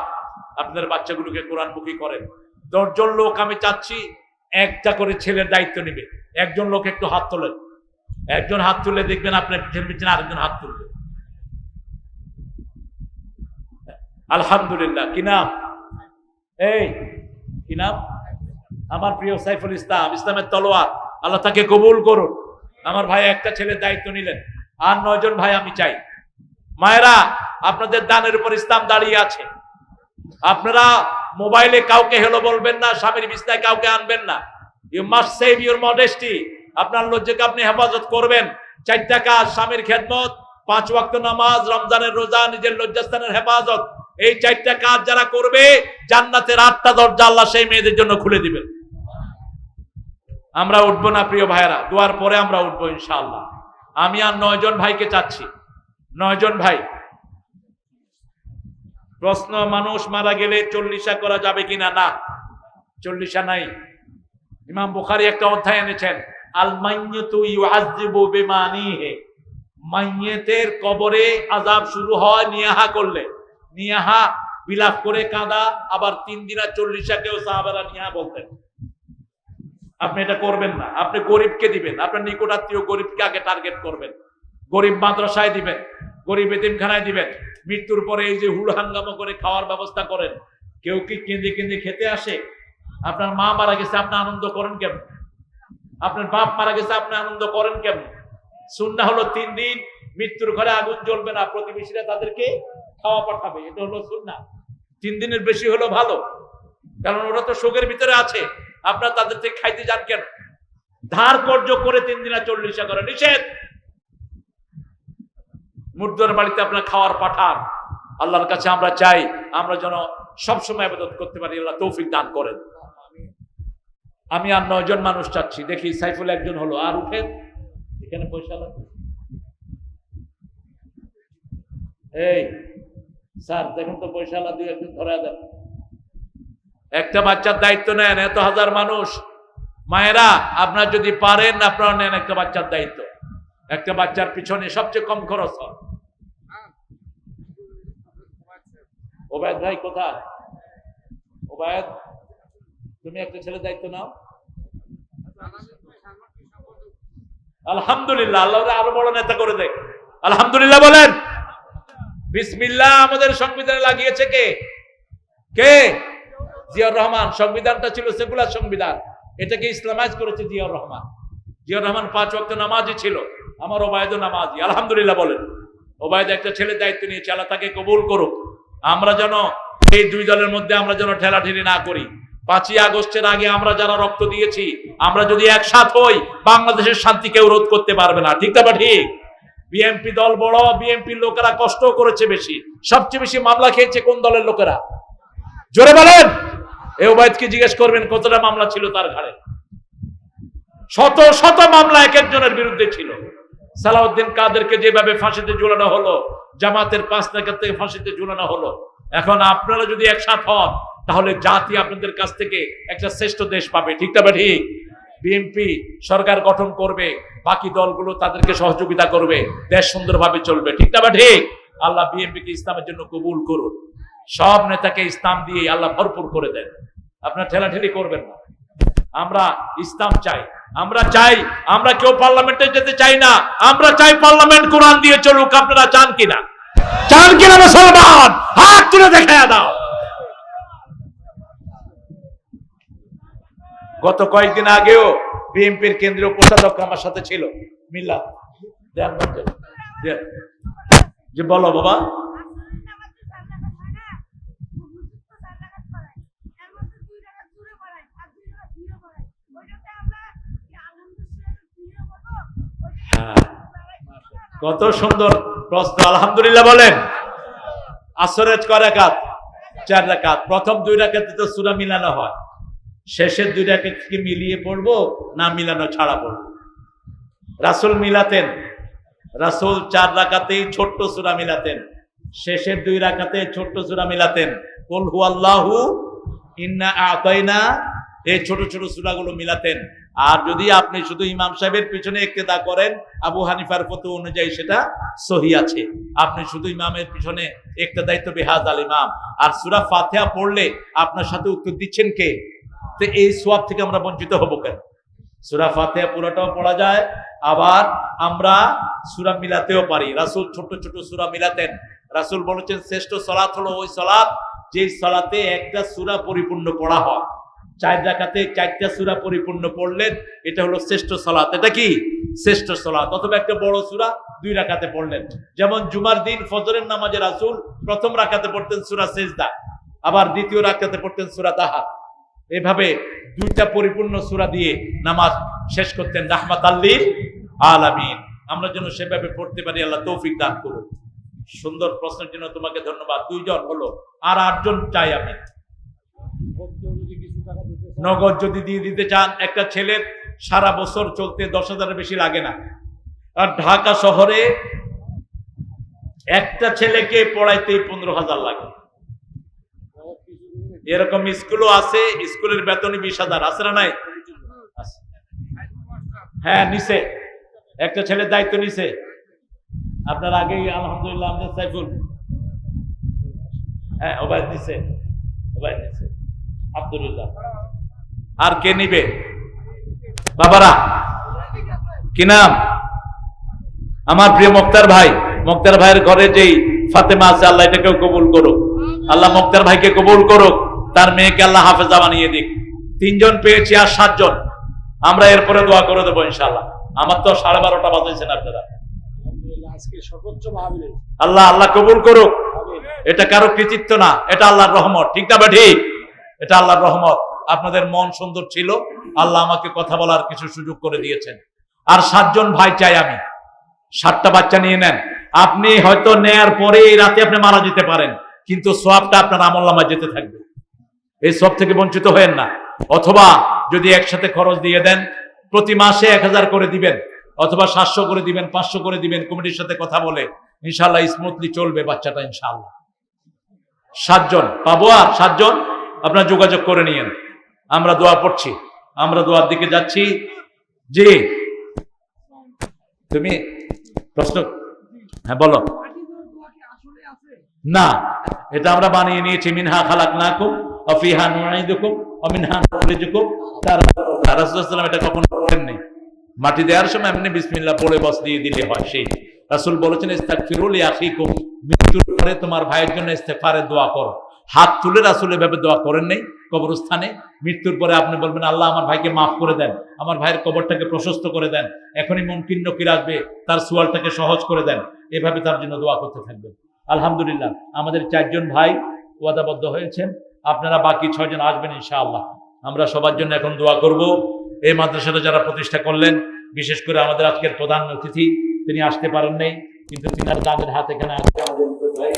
আপনাদের বাচ্চাগুলোকে কোরআনমুখী করেন। 10 জন লোক আমি চাচ্ছি একটা করে ছেলের দায়িত্ব নেবে। একজন লোক একটু হাত তোলেন। একজন হাত তুলে দেখবেন আপনার পিছনে পিছনে আরেকজন হাত তুলবে। আলহামদুলিল্লাহ। কি নাম? এই কি নাম? আমার প্রিয় সাইফুল ইসলাম, ইসলামের তলোয়ার। আল্লাহ তাকে কবুল করুন। আমার ভাই একটা ছেলের দায়িত্ব নিলেন। আর 9 জন ভাই আমি চাই। মায়েরা, আপনাদের দানের উপর ইসলাম দাঁড়িয়ে আছে। আপনারা মোবাইলে কাউকে হেলো বলবেন না, স্বামীর বিছনায় কাউকে আনবেন না। You must save your modesty. আপনার লজ্জাকে আপনি হেফাজত করবেন। 4টা কাজ: স্বামীর খেদমত, 5 ওয়াক্ত নামাজ, রমজানের রোজা, নিজের লজ্জাস্থানের হেফাজত। এই 4টা কাজ যারা করবে, জান্নাতের 8টা দরজা আল্লাহ সেই মেয়েদের জন্য খুলে দিবেন। আমরা উঠবো না প্রিয় ভাইয়েরা? দোয়ার পরে আমরা উঠবো ইনশাআল্লাহ। আমি আর 9 জন ভাইকে চাচ্ছি। 9 জন ভাই। প্রশ্ন: মানুষ মারা গেলে 40 করা যাবে কিনা? না, 40 নাই। ইমাম বুখারী একটা অধ্যায় এনেছেন, আল মাইয়িতু ইউআযযিবু বিমানিহি। মাইয়িতের কবরে আযাব শুরু হয় নিয়াহা করলে। নিয়াহা বিলাপ করে কাঁদা। আবার 3 দিনা 40 কেও সাহাবারা নিয়াহা বলতেন। আপনি এটা করবেন না। আপনি গরিবকে দিবেন, আপনার নিকটাত্মীয় গরিবকে আগে টার্গেট করবেন। গরিব মাদ্রাসায় দিবেন, গরিব এতিমখানায় দিবেন। মৃত্যুর পরে এই যে হুড় হাঙ্গামা করে খাওয়ার ব্যবস্থা করেন। কেউ কি কেঁদে কেঁদে খেতে আসে? আপনার মা মারা গেছে, আপনি আনন্দ করেন কেমন? আপনার বাপ মারা গেছে, আপনি আনন্দ করেন কেমন? সুন্নাহ হলো 3 দিন মৃত্যুর ঘরে আগুন জ্বলবে না, প্রতিবেশীরা তাদেরকে খাওয়া পাঠাবে। এটা হলো সুন্নাহ। 3 দিনের বেশি হলো ভালো, কারণ ওরা তো শোকের ভিতরে আছে। আপনারা তাদের থেকে খাইতে যান কেন? ধার কর্য করে 3 দিনা 40 করে নিষেধ। মুর্দার বাড়িতে আপনার খাওয়ার পাঠান। আল্লাহর কাছে আমরা চাই আমরা যেন সবসময় ইবাদত করতে পারি। আল্লাহ তৌফিক দান করেন। আমি আর 9 জন মানুষ চাচ্ছি। দেখি সাইফুল একজন হলো। আর উঠেন, এখানে পয়সা লাগবে। এই স্যার দেখুন তো, পয়সা আলা 2-1 ধরা দেন। একটা বাচ্চার দায়িত্ব নেন। এত হাজার মানুষ। মায়েরা, আপনারা যদি পারেন আপনারা নেন একটা বাচ্চার দায়িত্ব। একটা বাচ্চার পিছনে সবচেয়ে কম খরচ হয়। ওবায়দ ভাই কোথায়? ওবায়দ, তুমি একটা ছেলে দায়িত্ব নাও। আলহামদুলিল্লাহ, আল্লাহ আরো বড় নেতা করে দেয়। আলহামদুলিল্লাহ বলেন। বিসমিল্লাহ আমাদের সংবিধানে লাগিয়েছে কে? কে? জিয়াউর রহমান। সংবিধানটা ছিল সেকুলার সংবিধান, এটাকে ইসলামাইজ করেছে জিয়াউর রহমান। জিয়াউর রহমান 5 ওয়াক্ত নামাজি ছিল। আমার ওবায়দও নামাজি, আলহামদুলিল্লাহ বলেন। ওবায়দ একটা ছেলের দায়িত্ব নিয়েছে, আল্লাহ তাকে কবুল করুক। আমরা যেন এই দুই দলের মধ্যে আমরা যেন ঠেলাঠেলি না করি। 5ই আগস্টের আগে আমরা যারা রক্ত দিয়েছি, আমরা যদি একসাথ হই, বাংলাদেশের শান্তি কেউ রোধ করতে পারবে না। ঠিক না ঠিক? বিএনপি দল বড়, বিএনপির লোকেরা কষ্ট করেছে বেশি। সবচেয়ে বেশি মামলা খেয়েছে কোন দলের লোকেরা? জোরে বলেন। এই ওবায়দকে জিজ্ঞেস করবেন কতটা মামলা ছিল তার ঘাড়ে। শত শত মামলা এক একজনের বিরুদ্ধে ছিল। সালাউদ্দিন কাদেরকে যেভাবে ফাঁসিতে ঝুলানো হলো, জামাতের 5 নেতা থেকে ফাঁসিতে ঝুলানো হলো। এখন আপনারা যদি একসাথ হন, তাহলে জাতি আপনাদের কাছ থেকে একটা শ্রেষ্ঠ দেশ পাবে। ঠিক না ঠিক? বিএনপি সরকার গঠন করবে, বাকি দলগুলো তাদেরকে সহযোগিতা করবে, দেশ সুন্দরভাবে চলবে। ঠিক না ঠিক? আল্লাহ বিএনপিকে ইসলামের জন্য কবুল করুন। সব নেতাকে ইসলাম দিয়ে আল্লাহ ভরপুর করে দেন। আপনারা ঠেলাঠেলি করবেন না। আমরা ইসলাম চাই, আমরা চাই, আমরা কেউ পার্লামেন্টে যেতে চাই না। আমরা চাই পার্লামেন্ট কোরআন দিয়ে চলুক। আপনারা চান কিনা? চান কিনা মুসলমান? হাত তুলে দেখায়া দাও। গত কয়েকদিন আগেও বিএনপির কেন্দ্রীয় কোষাধ্যক্ষ আমার সাথে ছিল, মিল্লাত। যে বলো বাবা। কত সুন্দর প্রশ্ন, আলহামদুলিল্লাহ বলেন। আসরের কয় রাকাত? 4 রাকাত। প্রথম 2 রাকাতে তো সূরা মিলানো হয়, শেষের 2 রাকাত কি মিলিয়ে পড়বো না মিলানো ছাড়া পড়বো? রাসূল মিলাতেন, রাসূল 4 রাকাতেই ছোট্ট সূরা মিলাতেন, শেষের 2 রাকাতে ছোট্ট সূরা মিলাতেন। কুল হুয়াল্লাহু, ইন্না আতাইনা, এই ছোট ছোট সূরাগুলো মিলাতেন। আর যদি আপনি শুধু ইমাম সাহেবের পিছনে ইক্তেদা করেন, আবু হানিফার ফতোয়া অনুযায়ী সেটা সহিহ আছে। আপনি শুধু ইমামের পিছনে ইক্তেদাই তো বিহাজ আল ইমাম। আর সূরা ফাতিহা পড়লে আপনার সাথে উত্তর দিচ্ছেন কে? তো এই সওয়াব থেকে আমরা বঞ্চিত হব কেন? সূরা ফাতিহা পুরোটাও পড়া যায়, আবার আমরা সূরা মিলাতেও পারি। রাসূল ছোট ছোট সূরা মিলাতেন। রাসূল বলেছেন শ্রেষ্ঠ সালাত হলো ওই সালাত যেই সালাতে একটা সূরা পরিপূর্ণ পড়া হয়। 4 রাকাতে 4টা সূরা পরিপূর্ণ পড়লেন, এটা হলো শ্রেষ্ঠ সালাত। এটা কি? শ্রেষ্ঠ সালাত। অথবা একটা বড় সূরা 2 রাকাতে পড়লেন। যেমন জুমার দিন ফজরের নামাজে রাসূল প্রথম রাকাতে পড়তেন সূরা সিজদা, আবার দ্বিতীয় রাকাতে পড়তেন সূরা তাহা। এভাবে 2টা পরিপূর্ণ সূরা দিয়ে নামাজ শেষ করতেন রাহমাতাল লিল আলামিন। আমরা যেন সেভাবে পড়তে পারি, আল্লাহ তৌফিক দান করুন। সুন্দর প্রশ্নের জন্য তোমাকে ধন্যবাদ। 2 জন হলো, আর 8 জন চাই আমি। নগদ যদি দিয়ে দিতে চান, একটা ছেলের সারা বছর চলতে 10,000-এর বেশি লাগে না। আর ঢাকা শহরে একটা ছেলেকে পড়াইতে 15,000 লাগে। এরকম স্কুলও আছে, স্কুলের বেতনই 20,000 আছে না নাই? হ্যাঁ নিছে, একটা ছেলের দায়িত্ব নিছে আপনার আগেই আলহামদুলিল্লাহ আমাদের সাইফুল। হ্যাঁ ওবায়দ নিছে, ওবায়দ নিছে, আব্দুল্লাহ। আর কে নিবে বাবারা? কি নাম? আমার প্রিয় মুক্তার ভাই। মুক্তার ভাইয়ের ঘরে যেই ফাতেমা আছে, আল্লাহ এটাকেও কবুল করুক। আল্লাহ মুক্তার ভাইকে কবুল করুক, তার মেয়েকে আল্লাহ হাফেজা বানিয়ে দিক। 3 জন পেয়েছি, আর 7 জন। আমরা এরপরে দোয়া করে দেবো ইনশাআল্লাহ। আমার তো 12:30 বাজাইছেন আপনারা। আল্লাহ আল্লাহ কবুল করুক। এটা কারো কৃতিত্ব না, এটা আল্লাহর রহমত। ঠিক না ঠিক? এটা আল্লাহর রহমত। আপনাদের মন সুন্দর ছিল, আল্লাহ আমাকে কথা বলার কিছু সুযোগ করে দিয়েছেন। আর 7 জন ভাই চাই আমি। 7টা বাচ্চা নিয়ে নেন। আপনি হয়তো নেয়ার পরে এই রাতে আপনি মারা যেতে পারেন, কিন্তু সওয়াবটা আপনার আমলনামায় যেতে থাকবে। এই সওয়াব থেকে বঞ্চিত হবেন না। অথবা যদি একসাথে খরচ দিয়ে দেন, প্রতি মাসে 1000 করে দিবেন, অথবা 700 করে দিবেন, 500 করে দিবেন, কমিটির সাথে কথা বলে ইনশাআল্লাহ স্মুথলি চলবে বাচ্চাটা ইনশাআল্লাহ। 7 জন পাবো, আর 7 জন আপনারা যোগাযোগ করে নিয়েন। আমরা দোয়া পড়ছি, আমরা দোয়ার দিকে যাচ্ছি। জি তুমি প্রশ্ন? হ্যাঁ বলো। না, এটা আমরা বানিয়ে নিয়েছি। মিনহা খালাকনাকুম ওয়া ফিহা নুঈদুকুম ওয়া মিনহা নুখরিজুকুম। রাসূলুল্লাহ সাল্লাল্লাহু আলাইহি ওয়াসাল্লাম এটা কখনো বলেননি। মাটি দেওয়ার সময় এমনি বিসমিল্লাহ পড়ে বস দিয়ে দিলে হয়। সেই রাসূল বলেছেন ইস্তাগফিরু লিআখিকুম, মৃত্যুর পরে তোমার ভাইয়ের জন্য ইস্তেগফারের দোয়া করো। হাত তুলে রাসূল এভাবে দোয়া করেন নাই কবরস্থানে। মৃত্যুর পরে আপনি বলবেন আল্লাহ আমার ভাইকে মাফ করে দেন, আমার ভাইয়ের কবরটাকে প্রশস্ত করে দেন, এখনই মুমকিন নকির আসবে তার সোয়ালটাকে সহজ করে দেন, এভাবে তার জন্য দোয়া করতে থাকবেন। আলহামদুলিল্লাহ আমাদের 4 জন ভাই ওয়াদাবদ্ধ হয়েছেন, আপনারা বাকি 6 জন আসবেন ইনশাআল্লাহ। আমরা সবার জন্য এখন দোয়া করব। এই মাদ্রাসাটা যারা প্রতিষ্ঠা করলেন, বিশেষ করে আমাদের আজকের প্রধান অতিথি, তিনি আসতে পারেন নাই, কিন্তু তিনার দানের হাত এখানে আসবে আমাদের ভাই